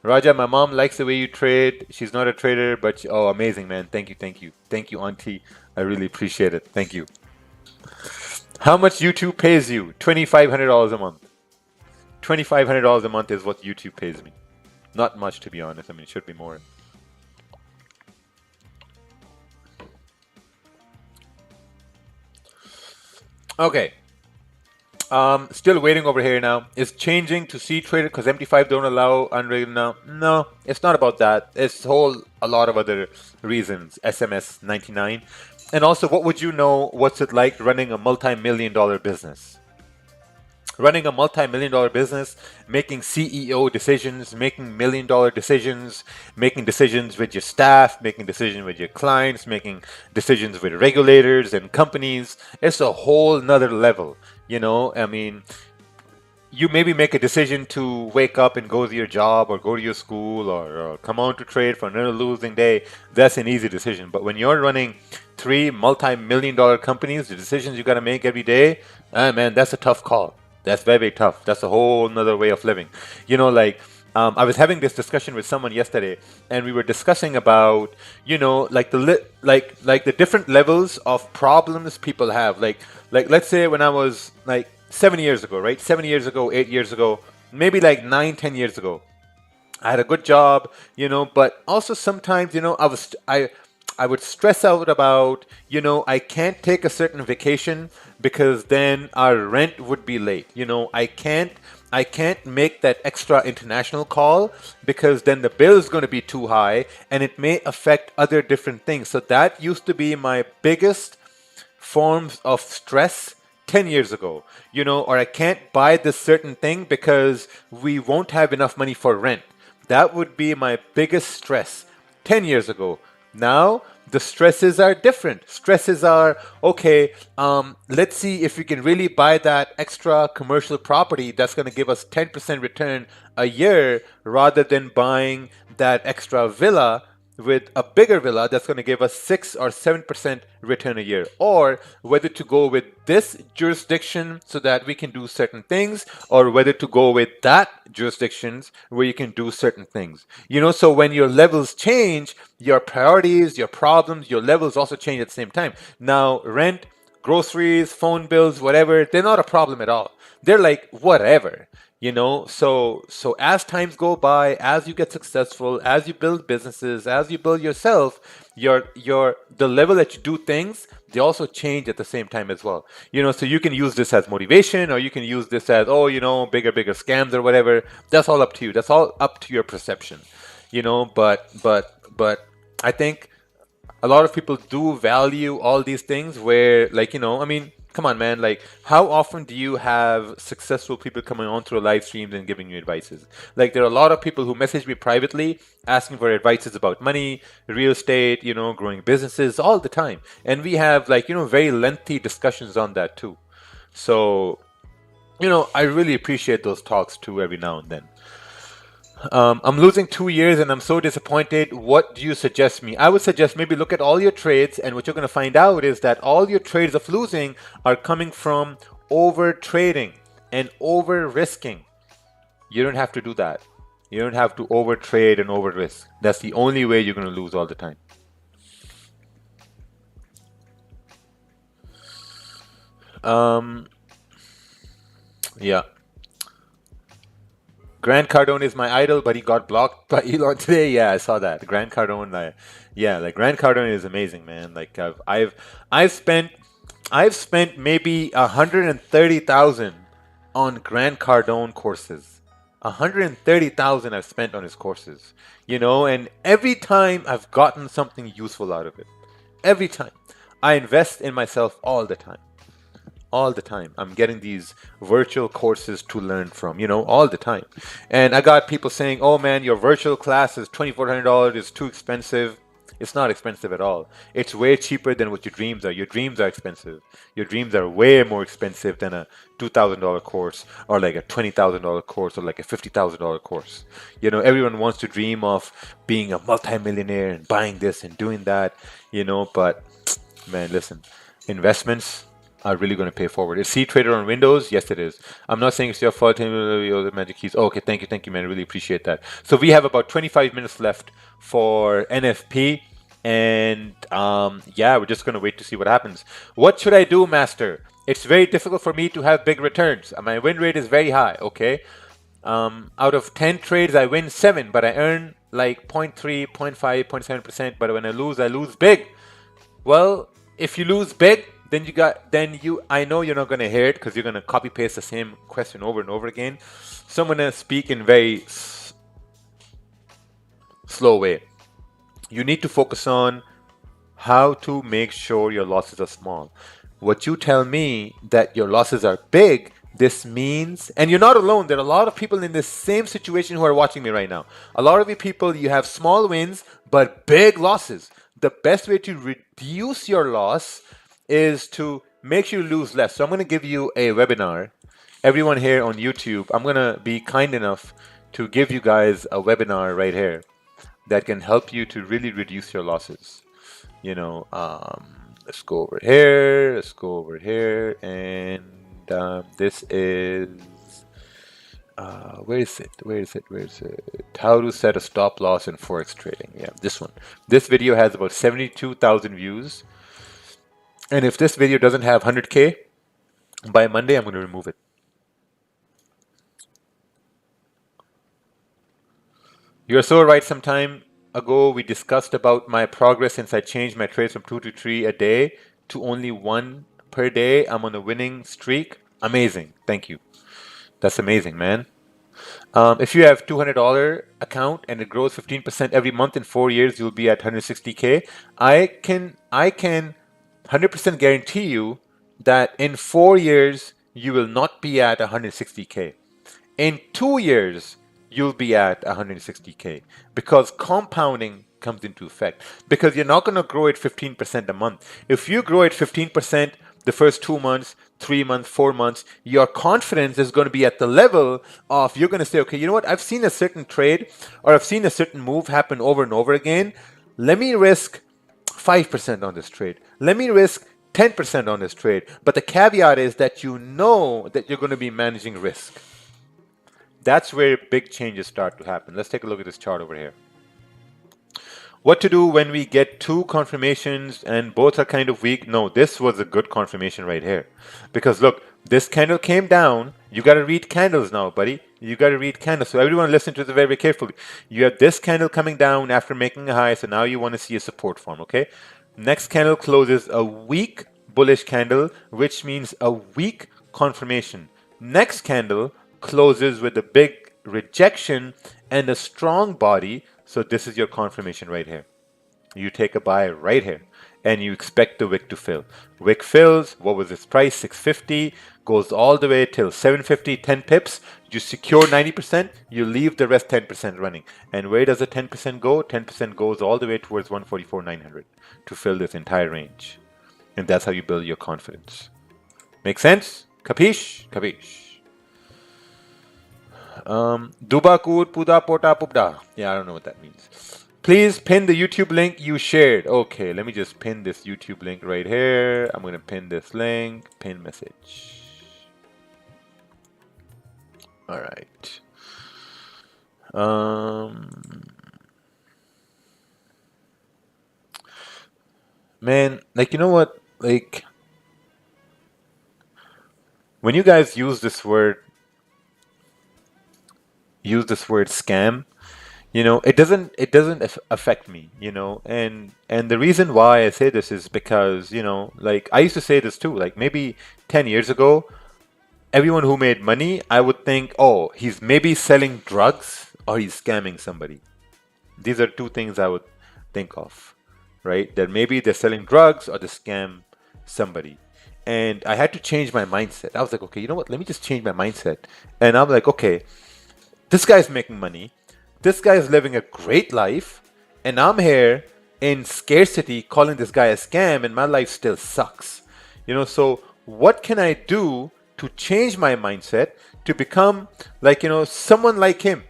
Raja, my mom likes the way you trade. She's not a trader, but oh, amazing, man. Thank you, thank you. Thank you, auntie. I really appreciate it. Thank you. How much YouTube pays you? $2,500 a month. $2,500 a month is what YouTube pays me. Not much, to be honest. I mean, it should be more. Okay. Still waiting over here now. Is changing to cTrader because MT5 don't allow unrated now? No, it's not about that. It's a lot of other reasons. SMS 99. And also, what would you know? What's it like running a multi-million-dollar business? Running a multi-million-dollar business, making CEO decisions, making million-dollar decisions, making decisions with your staff, making decisions with your clients, making decisions with regulators and companies. It's a whole nother level, you know? I mean, you maybe make a decision to wake up and go to your job or go to your school or come on to trade for another losing day. That's an easy decision. But when you're running 3 multi-million-dollar companies, the decisions you got to make every day, man, that's a tough call. That's very, very tough. That's a whole nother way of living. You know, like, I was having this discussion with someone yesterday, and we were discussing about, you know, like the different levels of problems people have. Like let's say when I was like 7 years ago, right? 7 years ago, 8 years ago, maybe like 9, 10 years ago, I had a good job, you know, but also sometimes, you know, I would stress out about, you know, I can't take a certain vacation because then our rent would be late. You know, I can't make that extra international call because then the bill is going to be too high and it may affect other different things. So that used to be my biggest forms of stress 10 years ago, you know, or I can't buy this certain thing because we won't have enough money for rent. That would be my biggest stress 10 years ago. Now, the stresses are different. Stresses are, okay, let's see if we can really buy that extra commercial property that's going to give us 10% return a year rather than buying that extra villa with a bigger villa that's going to give us 6 or 7% return a year, or whether to go with this jurisdiction so that we can do certain things, or whether to go with that jurisdictions where you can do certain things. You know, so when your levels change, your priorities, your problems, your levels also change at the same time. Now, rent, groceries, phone bills, whatever, they're not a problem at all. They're like whatever. You know, so as times go by, as you get successful, as you build businesses, as you build yourself, the level that you do things, they also change at the same time as well. You know, so you can use this as motivation, or you can use this as, oh, you know, bigger scams or whatever. That's all up to you. That's all up to your perception. You know, but I think a lot of people do value all these things where, like, you know, I mean, come on, man. Like, how often do you have successful people coming on through live streams and giving you advices? Like, there are a lot of people who message me privately asking for advices about money, real estate, you know, growing businesses all the time. And we have, like, you know, very lengthy discussions on that too. So, you know, I really appreciate those talks too every now and then. I'm losing 2 years and I'm so disappointed. What do you suggest me? I would suggest maybe look at all your trades, and what you're going to find out is that all your trades of losing are coming from over trading and over risking. You don't have to do that. You don't have to over trade and over risk. That's the only way you're going to lose all the time. Um, yeah. Grant Cardone is my idol, but he got blocked by Elon today. Yeah, I saw that. Grant Cardone, yeah, like Grant Cardone is amazing, man. Like I've spent maybe 130,000 on Grant Cardone courses. 130,000 I've spent on his courses. And every time I've gotten something useful out of it. Every time. I invest in myself all the time. All the time. I'm getting these virtual courses to learn from, all the time. And I got people saying, oh man, your virtual class is $2,400, it's too expensive. It's not expensive at all. It's way cheaper than what your dreams are. Your dreams are expensive. Your dreams are way more expensive than a $2,000 course or like a $20,000 course or like a $50,000 course. Everyone wants to dream of being a multimillionaire and buying this and doing that, but man, listen, investments are really going to pay forward. Is cTrader on Windows? Yes, it is. I'm not saying it's your fault. The magic keys. Oh, okay, thank you, man. I really appreciate that. So we have about 25 minutes left for NFP, and yeah, we're just going to wait to see what happens. What should I do, Master? It's very difficult for me to have big returns. My win rate is very high. Okay, out of 10 trades, I win 7, but I earn like 0.3, 0.5, 0.7%. But when I lose big. Well, if you lose big, I know you're not going to hear it because you're going to copy paste the same question over and over again. So I'm going to speak in very slow way. You need to focus on how to make sure your losses are small. What you tell me that your losses are big, this means, and you're not alone. There are a lot of people in the same situation who are watching me right now. A lot of you people, you have small wins, but big losses. The best way to reduce your loss is to make sure you lose less. So I'm going to give you a webinar. Everyone here on YouTube, I'm going to be kind enough to give you guys a webinar right here that can help you to really reduce your losses. Let's go over here. Let's go over here. And this is, where is it? How to set a stop loss in Forex trading. Yeah, this one. This video has about 72,000 views. And if this video doesn't have 100K, by Monday, I'm going to remove it. You're so right. Some time ago, we discussed about my progress since I changed my trades from 2 to 3 a day to only 1 per day. I'm on a winning streak. Amazing. Thank you. That's amazing, man. If you have $200 account and it grows 15% every month in 4 years, you'll be at 160K. I can 100% guarantee you that in 4 years, you will not be at 160K. In 2 years, you'll be at 160K because compounding comes into effect. Because you're not going to grow at 15% a month. If you grow at 15% the first 2 months, 3 months, 4 months, your confidence is going to be at the level of you're going to say, okay, you know what? I've seen a certain trade or I've seen a certain move happen over and over again. Let me risk 5% on this trade. Let me risk 10% on this trade. But the caveat is that you know that you're going to be managing risk. That's where big changes start to happen. Let's take a look at this chart over here. What to do when we get 2 confirmations and both are kind of weak? No, this was a good confirmation right here. Because look, this candle came down. You got to read candles now, buddy. You got to read candles. So everyone listen to this very, very carefully. You have this candle coming down after making a high. So now you want to see a support form, okay? Next candle closes a weak bullish candle, which means a weak confirmation. Next candle closes with a big rejection and a strong body. So this is your confirmation right here. You take a buy right here and you expect the wick to fill. Wick fills, what was its price? 650, goes all the way till 750, 10 pips. You secure 90%, you leave the rest 10% running. And where does the 10% go? 10% goes all the way towards 144,900 to fill this entire range. And that's how you build your confidence. Make sense? Capiche? Capiche. Dubakur Puda Pota Pupda. Yeah, I don't know what that means. Please pin the YouTube link you shared. Okay, let me just pin this YouTube link right here. I'm going to pin this link. Pin message. All right. Man, like, you know what? Like, when you guys use this word scam, it doesn't affect me, and the reason why I say this is because, like I used to say this too, like maybe 10 years ago, everyone who made money, I would think, oh, he's maybe selling drugs or he's scamming somebody. These are two things I would think of, right? That maybe they're selling drugs or they scam somebody. And I had to change my mindset. I was like, okay, you know what? Let me just change my mindset. And I'm like, okay, this guy's making money. This guy's living a great life. And I'm here in scarcity calling this guy a scam, and my life still sucks. So what can I do to change my mindset to become like, someone like him?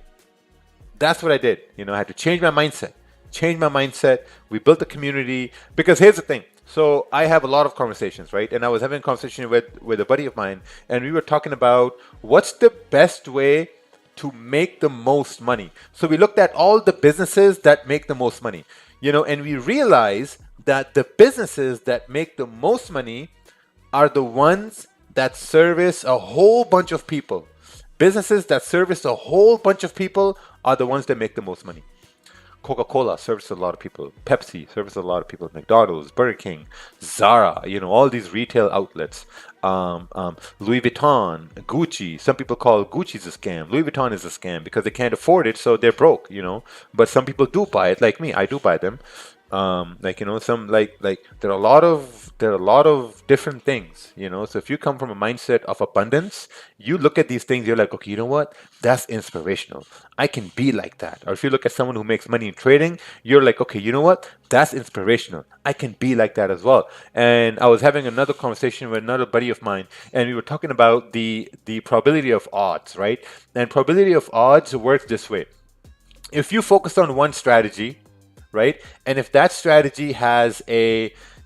That's what I did. I had to change my mindset. Change my mindset. We built a community because here's the thing. So I have a lot of conversations, right? And I was having a conversation with a buddy of mine, and we were talking about what's the best way to make the most money. So we looked at all the businesses that make the most money, and we realized that the businesses that make the most money are the ones that service a whole bunch of people. Businesses that service a whole bunch of people are the ones that make the most money. Coca-Cola services a lot of people. Pepsi services a lot of people. McDonald's, Burger King, Zara, all these retail outlets. Louis Vuitton, Gucci. Some people call Gucci's a scam. Louis Vuitton is a scam because they can't afford it, so they're broke. But some people do buy it, like me. I do buy them. Some like there are a lot of different things. So if you come from a mindset of abundance, you look at these things, you're like, okay, you know what, that's inspirational, I can be like that. Or if you look at someone who makes money in trading, you're like, okay, you know what, that's inspirational, I can be like that as well. And I was having another conversation with another buddy of mine, and we were talking about the probability of odds, right? And probability of odds works this way: if you focus on one strategy, right? And if that strategy has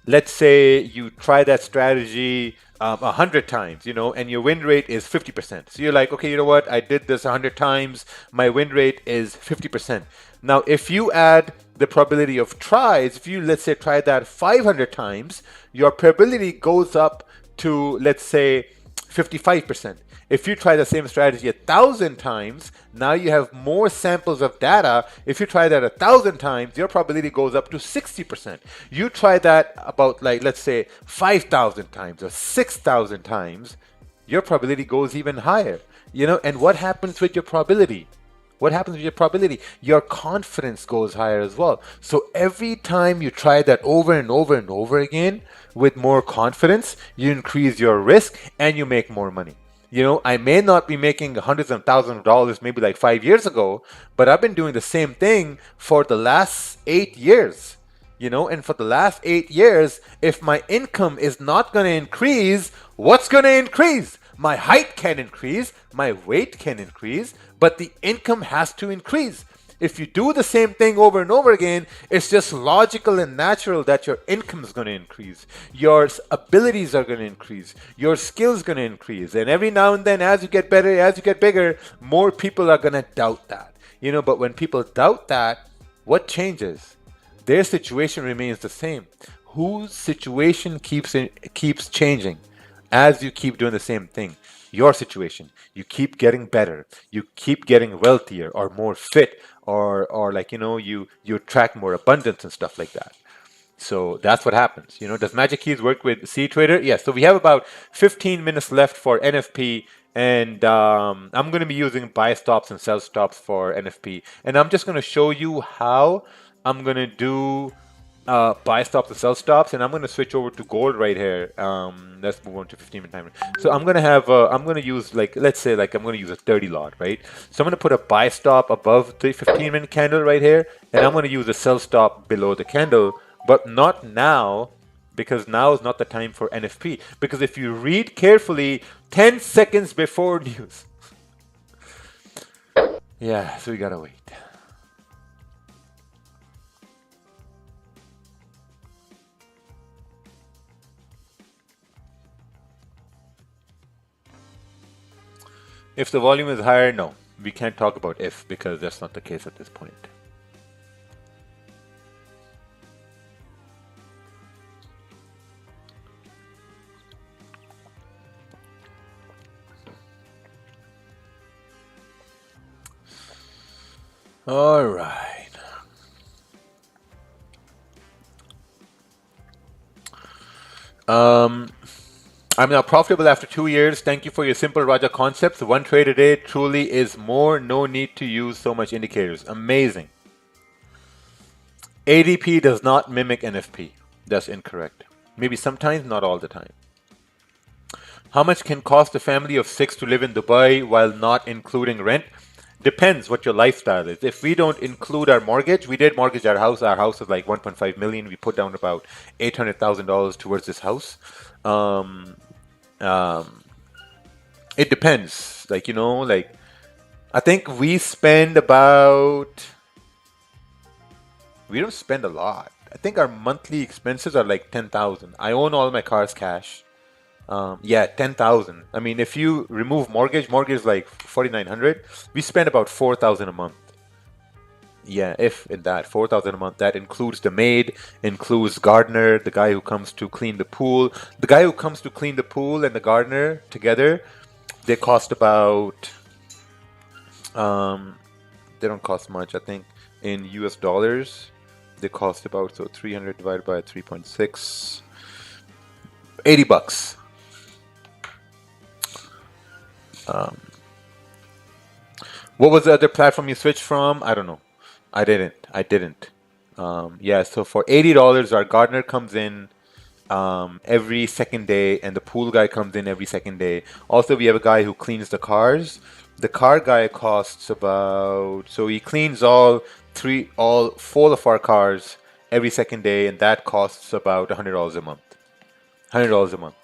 let's say you try that strategy 100 times, and your win rate is 50%. So you're like, okay, you know what? I did this 100 times. My win rate is 50%. Now, if you add the probability of tries, if you, let's say, try that 500 times, your probability goes up to, let's say, 55%. If you try the same strategy 1,000 times, now you have more samples of data. If you try that 1,000 times, your probability goes up to 60%. You try that about, like, let's say 5,000 times or 6,000 times, your probability goes even higher. And what happens with your probability? What happens with your probability? Your confidence goes higher as well. So every time you try that over and over and over again with more confidence, you increase your risk and you make more money. I may not be making hundreds of thousands of dollars maybe like 5 years ago, but I've been doing the same thing for the last 8 years. And for the last 8 years, if my income is not going to increase, what's going to increase? My height can increase, my weight can increase, but the income has to increase. If you do the same thing over and over again, it's just logical and natural that your income is going to increase. Your abilities are going to increase. Your skills are going to increase. And every now and then, as you get better, as you get bigger, more people are going to doubt that. But when people doubt that, what changes? Their situation remains the same. Whose situation keeps changing as you keep doing the same thing? Your situation. You keep getting better. You keep getting wealthier or more fit, or like you attract more abundance and stuff like that. So that's what happens. Does Magic Keys work with cTrader? Yes. So we have about 15 minutes left for NFP, and I'm going to be using buy stops and sell stops for NFP, and I'm just going to show you how I'm going to do buy stops and sell stops, and I'm going to switch over to gold right here. Let's move on to 15-minute timer. So I'm going to have I'm going to use, like, let's say, like, I'm going to use a 30 lot, right? So I'm going to put a buy stop above the 15-minute candle right here, and I'm going to use a sell stop below the candle, but not now, because now is not the time for NFP. Because if you read carefully, 10 seconds before news. Yeah, so we gotta wait. If the volume is higher, no. We can't talk about if, because that's not the case at this point. All right. I'm now profitable after 2 years. Thank you for your simple Raja concepts. One trade a day truly is more. No need to use so much indicators. Amazing. ADP does not mimic NFP. That's incorrect. Maybe sometimes, not all the time. How much can cost a family of 6 to live in Dubai while not including rent? Depends what your lifestyle is. If we don't include our mortgage, we did mortgage our house. Our house is like 1.5 million. We put down about $800,000 towards this house. Um, um, it depends. Like, you know, like I think we spend about, we don't spend a lot. I think our monthly expenses are like 10,000. I own all my cars cash. Yeah, 10,000. I mean, if you remove mortgage is like 4,900. We spend about 4,000 a month. Yeah, if in that 4,000 a month, that includes the maid, includes gardener, the guy who comes to clean the pool. The guy who comes to clean the pool and the gardener together, they cost about. They don't cost much. I think in US dollars, they cost about 300 divided by 3.6, $80. What was the other platform you switched from? I don't know. I didn't. Yeah, so for $80, our gardener comes in every second day, and the pool guy comes in every second day. Also, we have a guy who cleans the cars. The car guy costs about, so he cleans all four of our cars every second day, and that costs about $100 a month. $100 a month.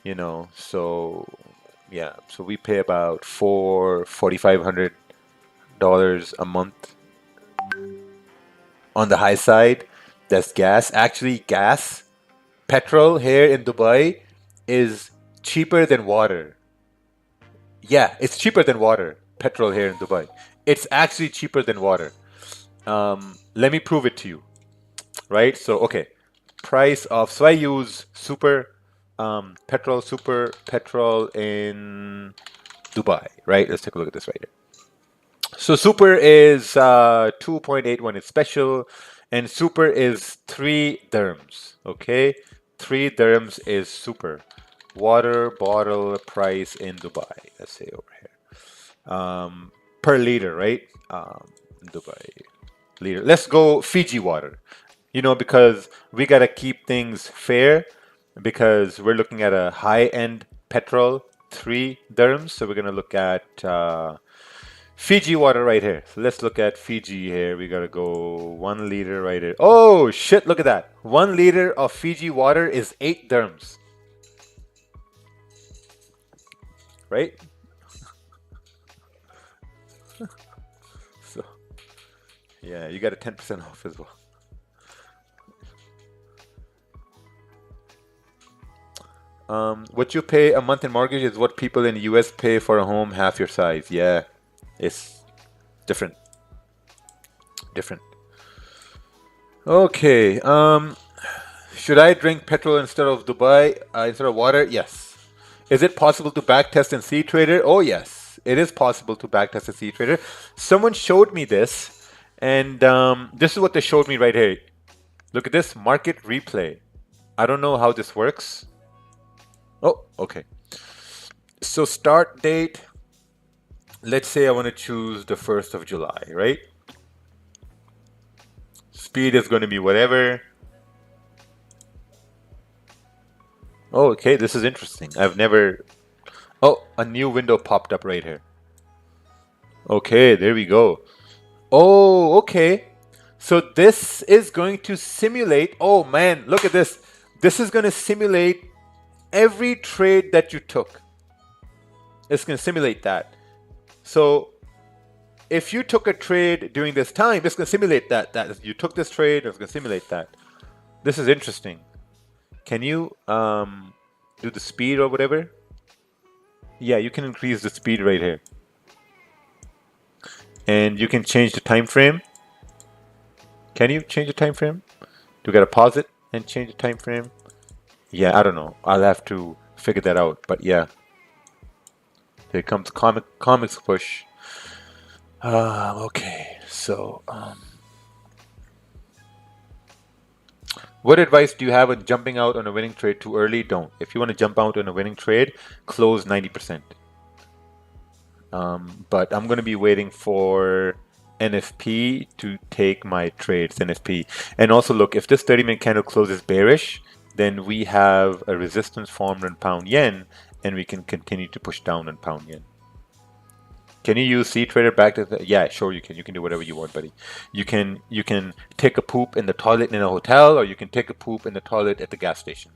You know, so yeah, so we pay about $4,500 a month on the high side. That's gas. Actually, petrol here in Dubai is cheaper than water. Yeah, it's cheaper than water. Petrol here in Dubai. It's actually cheaper than water. Let me prove it to you. Right? So, okay. Price of, so I use petrol in Dubai, right? Let's take a look at this right here. So super is 2.81 is special, and super is 3 dirhams. Okay, 3 dirhams is super. Water bottle price in Dubai. Let's say over here, per liter, right? Dubai liter. Let's go Fiji water. You know, because we gotta keep things fair, because we're looking at a high-end petrol, 3 dirhams. So we're gonna look at Fiji water right here. So let's look at Fiji here. We gotta go 1 liter right here. Oh shit, look at that. 1 liter of Fiji water is 8 dirhams. Right? So yeah, you got a 10% off as well. What you pay a month in mortgage is what people in the US pay for a home half your size. Yeah, it's different. Different. Okay. Should I drink petrol instead of instead of water? Yes. Is it possible to backtest in cTrader? Oh yes, it is possible to backtest in cTrader. Someone showed me this, and this is what they showed me right here. Look at this market replay. I don't know how this works. Oh, okay. So start date. Let's say I want to choose the 1st of July, right? Speed is going to be whatever. Oh, okay, this is interesting. I've never... Oh, a new window popped up right here. Okay, there we go. Oh, okay. So this is going to simulate... Oh, man, look at this. This is going to simulate every trade that you took. It's going to simulate that. So if you took a trade during this time, it's going to simulate that. You took this trade, it's going to simulate that. This is interesting. Can you do the speed or whatever? Yeah, you can increase the speed right here. And you can change the time frame. Can you change the time frame? Do we gotta pause it and change the time frame? Yeah, I don't know. I'll have to figure that out. But yeah, here comes comics push. Okay, So, what advice do you have on jumping out on a winning trade too early? Don't. If you want to jump out on a winning trade, close 90%. But I'm going to be waiting for NFP to take my trades, NFP. And also look, if this 30-minute candle closes bearish, then we have a resistance formed on pound yen, and we can continue to push down on pound yen. Can you use cTrader back to the, yeah, sure you can. You can do whatever you want, buddy. You can take a poop in the toilet in a hotel, or you can take a poop in the toilet at the gas station.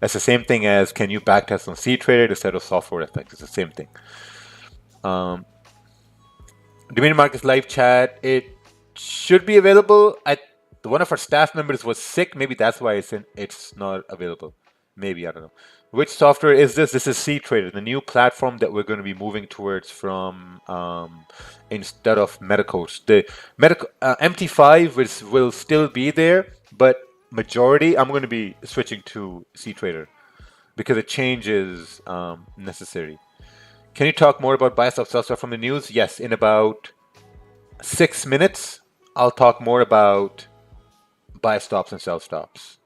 That's the same thing as can you backtest on cTrader instead of software effects. It's the same thing. Dominion Markets live chat, it should be available. One of our staff members was sick. Maybe that's why it's not available. Maybe, I don't know. Which software is this? This is cTrader, the new platform that we're going to be moving towards from instead of MetaCoast. The MT5 will still be there, but majority I'm going to be switching to cTrader because a change is necessary. Can you talk more about buy stop, sell stop from the news? Yes, in about 6 minutes, I'll talk more about buy stops and sell stops.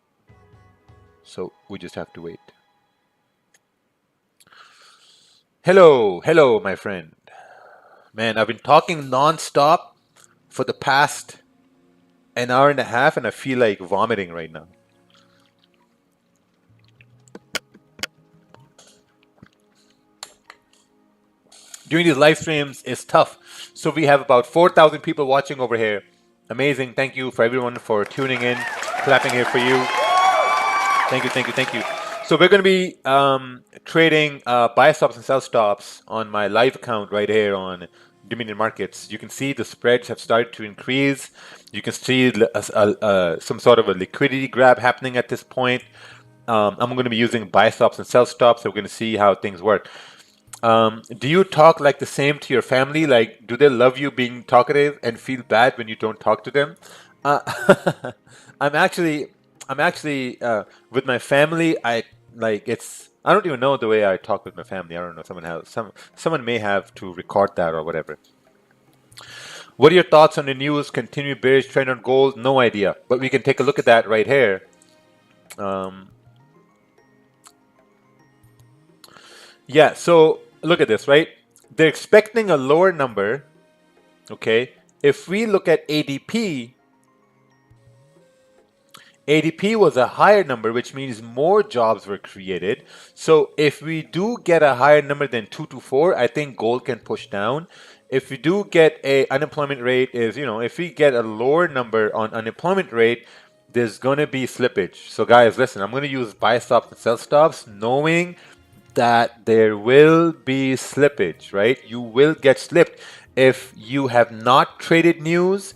So we just have to wait. Hello, hello, my friend. Man, I've been talking non-stop for the past an hour and a half, and I feel like vomiting right now. Doing these live streams is tough. So we have about 4,000 people watching over here. Amazing. Thank you for everyone for tuning in. Clapping here for you. Thank you, thank you, thank you. So we're going to be trading buy stops and sell stops on my live account right here on Dominion Markets. You can see the spreads have started to increase. You can see some sort of a liquidity grab happening at this point. I'm going to be using buy stops and sell stops. So we're going to see how things work. Do you talk like the same to your family? Like, do they love you being talkative and feel bad when you don't talk to them? I'm actually with my family. I don't even know the way I talk with my family. I don't know. Someone may have to record that or whatever. What are your thoughts on the news? Continued bearish trend on gold? No idea, but we can take a look at that right here. Yeah, so look at this, right? They're expecting a lower number, okay? If we look at ADP was a higher number, which means more jobs were created. So if we do get a higher number than 224, I think gold can push down. If we do get a unemployment rate if we get a lower number on unemployment rate, there's going to be slippage. So guys, listen, I'm going to use buy stops and sell stops, knowing that there will be slippage, right? You will get slipped if you have not traded news.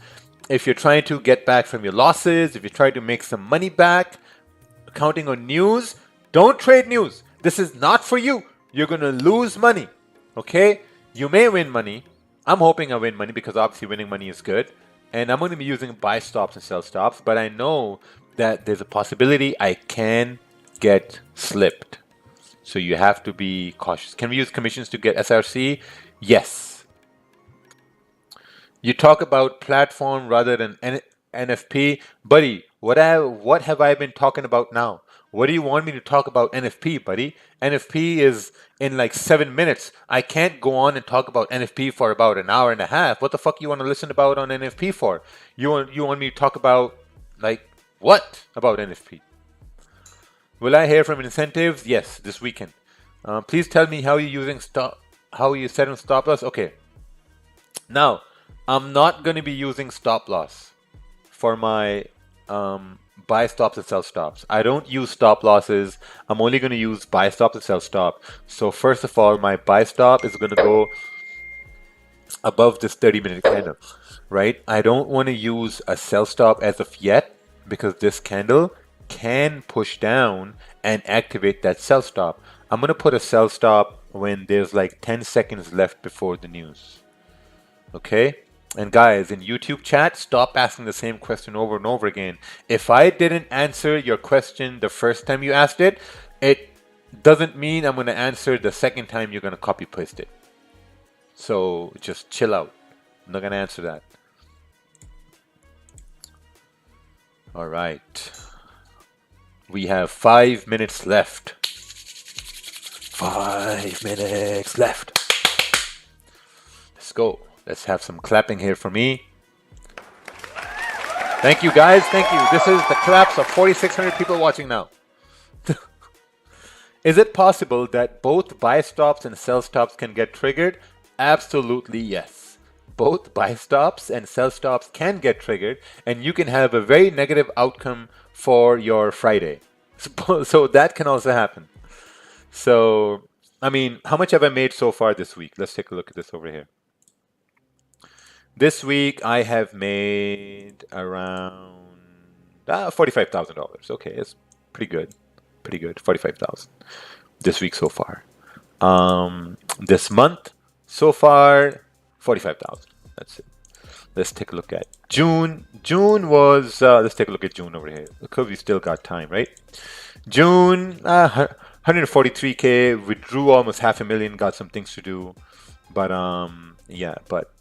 If you're trying to get back from your losses, if you're trying to make some money back, counting on news, don't trade news. This is not for you. You're going to lose money, okay? You may win money. I'm hoping I win money because obviously winning money is good. And I'm going to be using buy stops and sell stops, but I know that there's a possibility I can get slipped. So you have to be cautious. Can we use commissions to get SRC? Yes. You talk about platform rather than NFP. Buddy, what have I been talking about now? What do you want me to talk about NFP, buddy? NFP is in like 7 minutes. I can't go on and talk about NFP for about an hour and a half. What the fuck you want to listen about on NFP for? You want me to talk about like what about NFP? Will I hear from incentives? Yes, this weekend. Please tell me how you setting stop loss. Okay. Now, I'm not going to be using stop loss for my buy stops and sell stops. I don't use stop losses. I'm only going to use buy stop and sell stop. So first of all, my buy stop is going to go above this 30-minute candle, right? I don't want to use a sell stop as of yet because this candle can push down and activate that sell stop. I'm going to put a sell stop when there's like 10 seconds left before the news. Okay? And guys, in YouTube chat, stop asking the same question over and over again. If I didn't answer your question the first time you asked it, it doesn't mean I'm going to answer the second time you're going to copy paste it. So just chill out. I'm not going to answer that. All right. We have 5 minutes left. 5 minutes left. Let's go. Let's have some clapping here for me. Thank you, guys. Thank you. This is the claps of 4,600 people watching now. Is it possible that both buy stops and sell stops can get triggered? Absolutely yes. Both buy stops and sell stops can get triggered, and you can have a very negative outcome for your Friday. So that can also happen. So, I mean, how much have I made so far this week? Let's take a look at this over here. This week I have made around $45,000. Okay, it's pretty good. Pretty good. 45,000 this week so far. This month so far 45,000. That's it. Let's take a look at June. June was let's take a look at June over here because we still got time, right? June 143K, withdrew almost 500,000, got some things to do, but yeah, but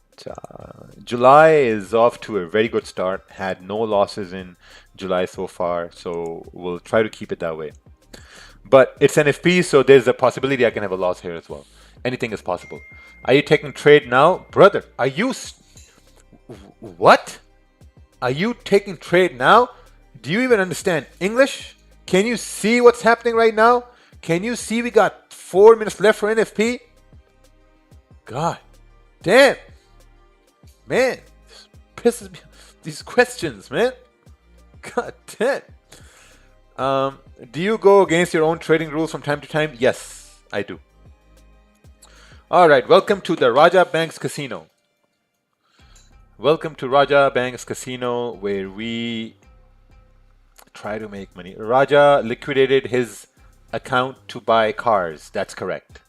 July is off to a very good start. Had no losses in July so far, so we'll try to keep it that way. But it's NFP, so there's a possibility I can have a loss here as well. Anything is possible. Are you taking trade now? Brother, are you... What? Are you taking trade now? Do you even understand English? Can you see what's happening right now? Can you see we got 4 minutes left for NFP? God damn. Man, this pisses me. These questions, man. God damn. Do you go against your own trading rules from time to time? Yes, I do. All right, welcome to the Raja Banks Casino. Welcome to Raja Banks Casino, where we try to make money. Raja liquidated his account to buy cars. That's correct.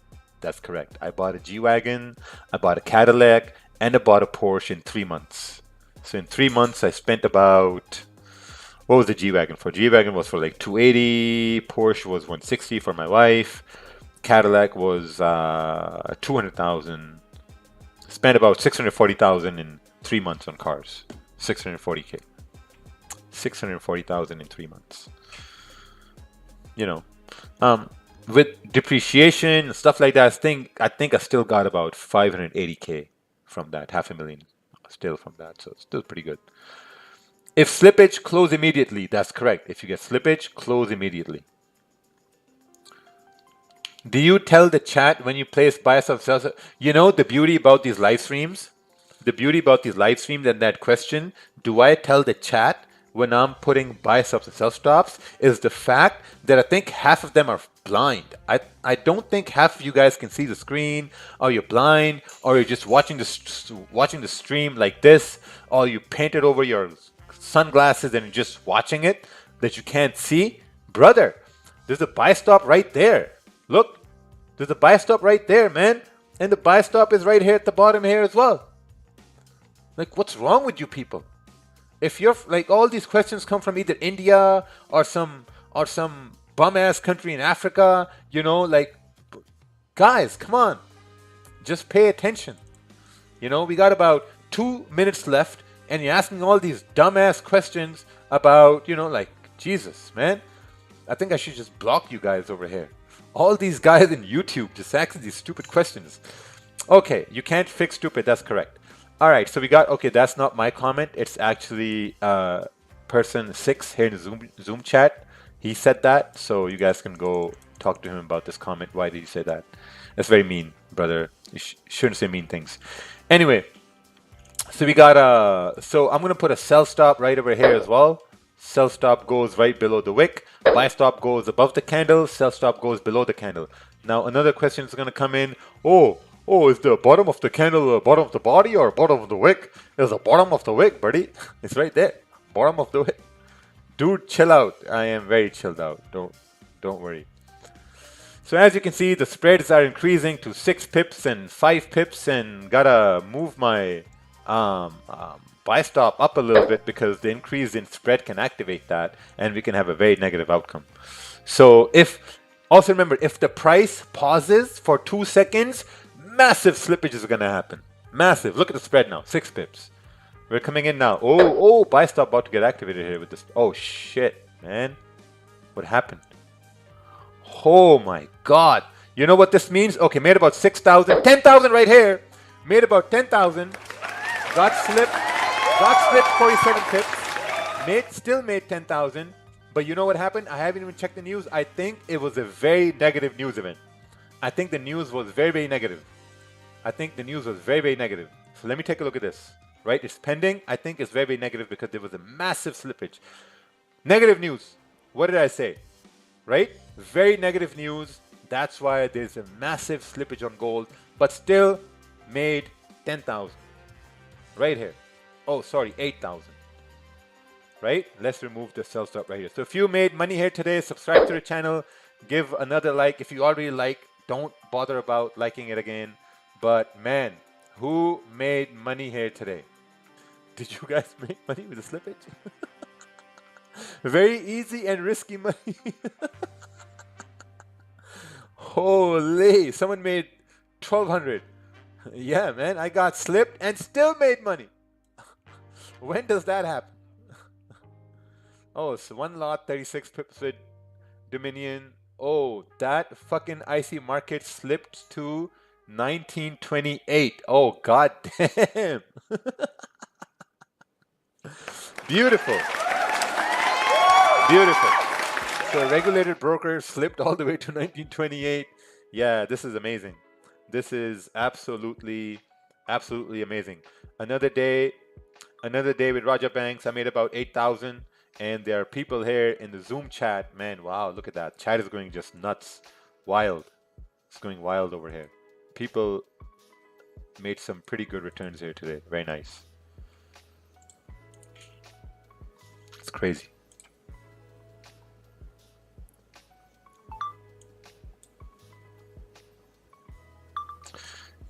That's correct. I bought a G-Wagon, I bought a Cadillac, and I bought a Porsche in 3 months. So in 3 months, I spent about... What was the G-Wagon for? G-Wagon was for like 280. Porsche was 160 for my wife. Cadillac was 200,000. Spent about 640,000 in 3 months on cars. 640K. 640,000 in 3 months. You know, with depreciation and stuff like that, I think I still got about 580K from that, 500,000 still from that. So it's still pretty good. If slippage, close immediately. That's correct. If you get slippage, close immediately. Do you tell the chat when you place bias of sales? You know the beauty about these live streams? The beauty about these live streams and that question, do I tell the chat when I'm putting buy stops and sell stops, is the fact that I think half of them are blind. I don't think half of you guys can see the screen, or you're blind, or you're just watching the stream like this, or you painted over your sunglasses and you're just watching it that you can't see. Brother, there's a buy stop right there. Look, there's a buy stop right there, man. And the buy stop is right here at the bottom here as well. Like, what's wrong with you people? If you're like, all these questions come from either India or some bum ass country in Africa, you know, like, guys, come on, just pay attention. You know, we got about 2 minutes left, and you're asking all these dumbass questions about, you know, like, Jesus, man. I think I should just block you guys over here. All these guys in YouTube just asking these stupid questions. Okay, you can't fix stupid. That's correct. All right, so we got, okay, that's not my comment. It's actually person 6 here in the Zoom chat. He said that, so you guys can go talk to him about this comment. Why did you say that? That's very mean, brother. You shouldn't say mean things. Anyway, so we got so I'm going to put a sell stop right over here as well. Sell stop goes right below the wick. Buy stop goes above the candle. Sell stop goes below the candle. Now, another question is going to come in. Oh, is the bottom of the candle the bottom of the body or bottom of the wick? It's the bottom of the wick, buddy. It's right there. Bottom of the wick. Dude, chill out. I am very chilled out. Don't worry. So as you can see, the spreads are increasing to 6 pips and 5 pips, and gotta move my buy stop up a little bit because the increase in spread can activate that, and we can have a very negative outcome. So also remember, if the price pauses for 2 seconds, massive slippage is going to happen. Massive. Look at the spread now, 6 pips. We're coming in now. Oh, buy stop about to get activated here with this. Oh shit, man. What happened? Oh my god. You know what this means? Okay, made about 6,000, 10,000 right here. Made about 10,000. Got slipped 47 pips. Still made 10,000. But you know what happened? I haven't even checked the news. I think it was a very negative news event. I think the news was very, very negative. So let me take a look at this. Right? It's pending. I think it's very, very negative because there was a massive slippage. Negative news. What did I say? Right? Very negative news. That's why there's a massive slippage on gold, but still made 10,000. Right here. Oh, sorry, 8,000. Right? Let's remove the sell stop right here. So if you made money here today, subscribe to the channel, give another like. If you already like, don't bother about liking it again. But man, who made money here today? Did you guys make money with the slippage? Very easy and risky money. Holy, someone made 1,200. Yeah, man, I got slipped and still made money. When does that happen? Oh, so one lot, 36 pips with Dominion. Oh, that fucking IC market slipped to 1928. Oh, god damn. Beautiful. Beautiful. So a regulated broker slipped all the way to 1928. Yeah, this is amazing. This is absolutely amazing. Another day with Raja Banks. I made about 8,000, and there are people here in the Zoom chat. Man, wow, look at that. Chat is going just nuts. Wild. It's going wild over here. People made some pretty good returns here today. Very nice. It's crazy.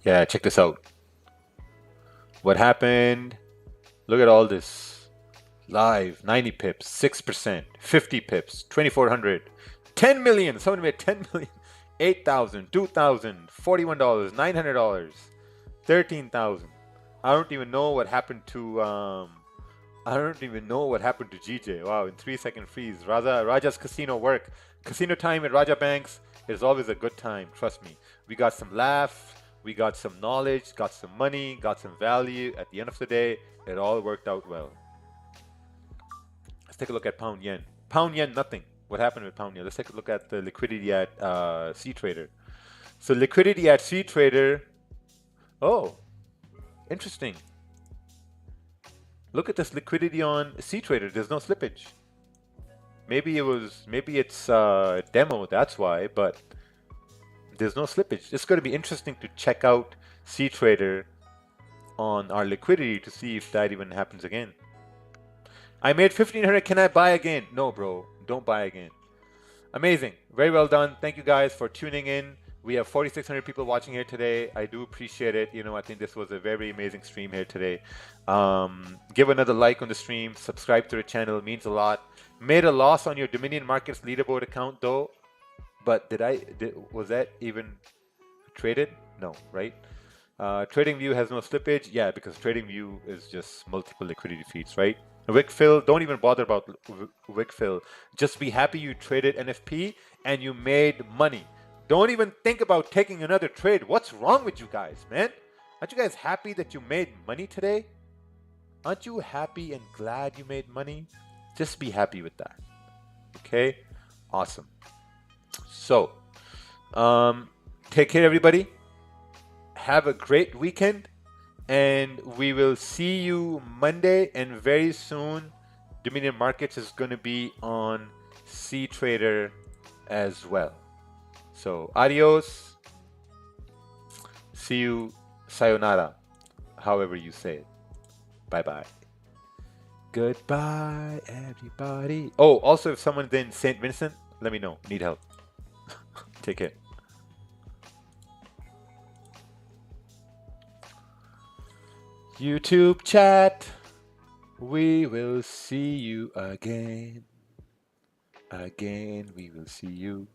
Yeah, check this out. What happened? Look at all this. Live, 90 pips, 6%, 50 pips, 2,400, 10 million. Someone made 10 million. 8,000, 2,000, $41, $900, 13,000. I don't even know what happened to GJ. Wow, in 3-second freeze. Raja's casino work. Casino time at Raja Banks is always a good time. Trust me. We got some laughs. We got some knowledge, got some money, got some value. At the end of the day, it all worked out well. Let's take a look at pound yen. Pound yen, nothing. What happened with pound yen? Let's take a look at the liquidity at cTrader. So liquidity at cTrader. Oh, interesting. Look at this liquidity on cTrader. There's no slippage. Maybe it's a demo. That's why, but. There's no slippage. It's going to be interesting to check out cTrader on our liquidity to see if that even happens again. I made 1,500. Can I buy again? No, bro. Don't buy again. Amazing. Very well done. Thank you guys for tuning in. We have 4,600 people watching here today. I do appreciate it. You know, I think this was a very amazing stream here today. Give another like on the stream. Subscribe to the channel. It means a lot. Made a loss on your Dominion Markets leaderboard account though. But was that even traded? No, right? TradingView has no slippage. Yeah, because TradingView is just multiple liquidity feeds, right? Wickfill, don't even bother about Wickfill. Just be happy you traded NFP and you made money. Don't even think about taking another trade. What's wrong with you guys, man? Aren't you guys happy that you made money today? Aren't you happy and glad you made money? Just be happy with that. Okay? Awesome. So, take care, everybody. Have a great weekend, and we will see you Monday. And very soon, Dominion Markets is going to be on cTrader as well. So, adios. See you. Sayonara. However you say it. Bye-bye. Goodbye, everybody. Oh, also, if someone's in St. Vincent, let me know. Need help. Take care. YouTube chat. We will see you again. Again, we will see you.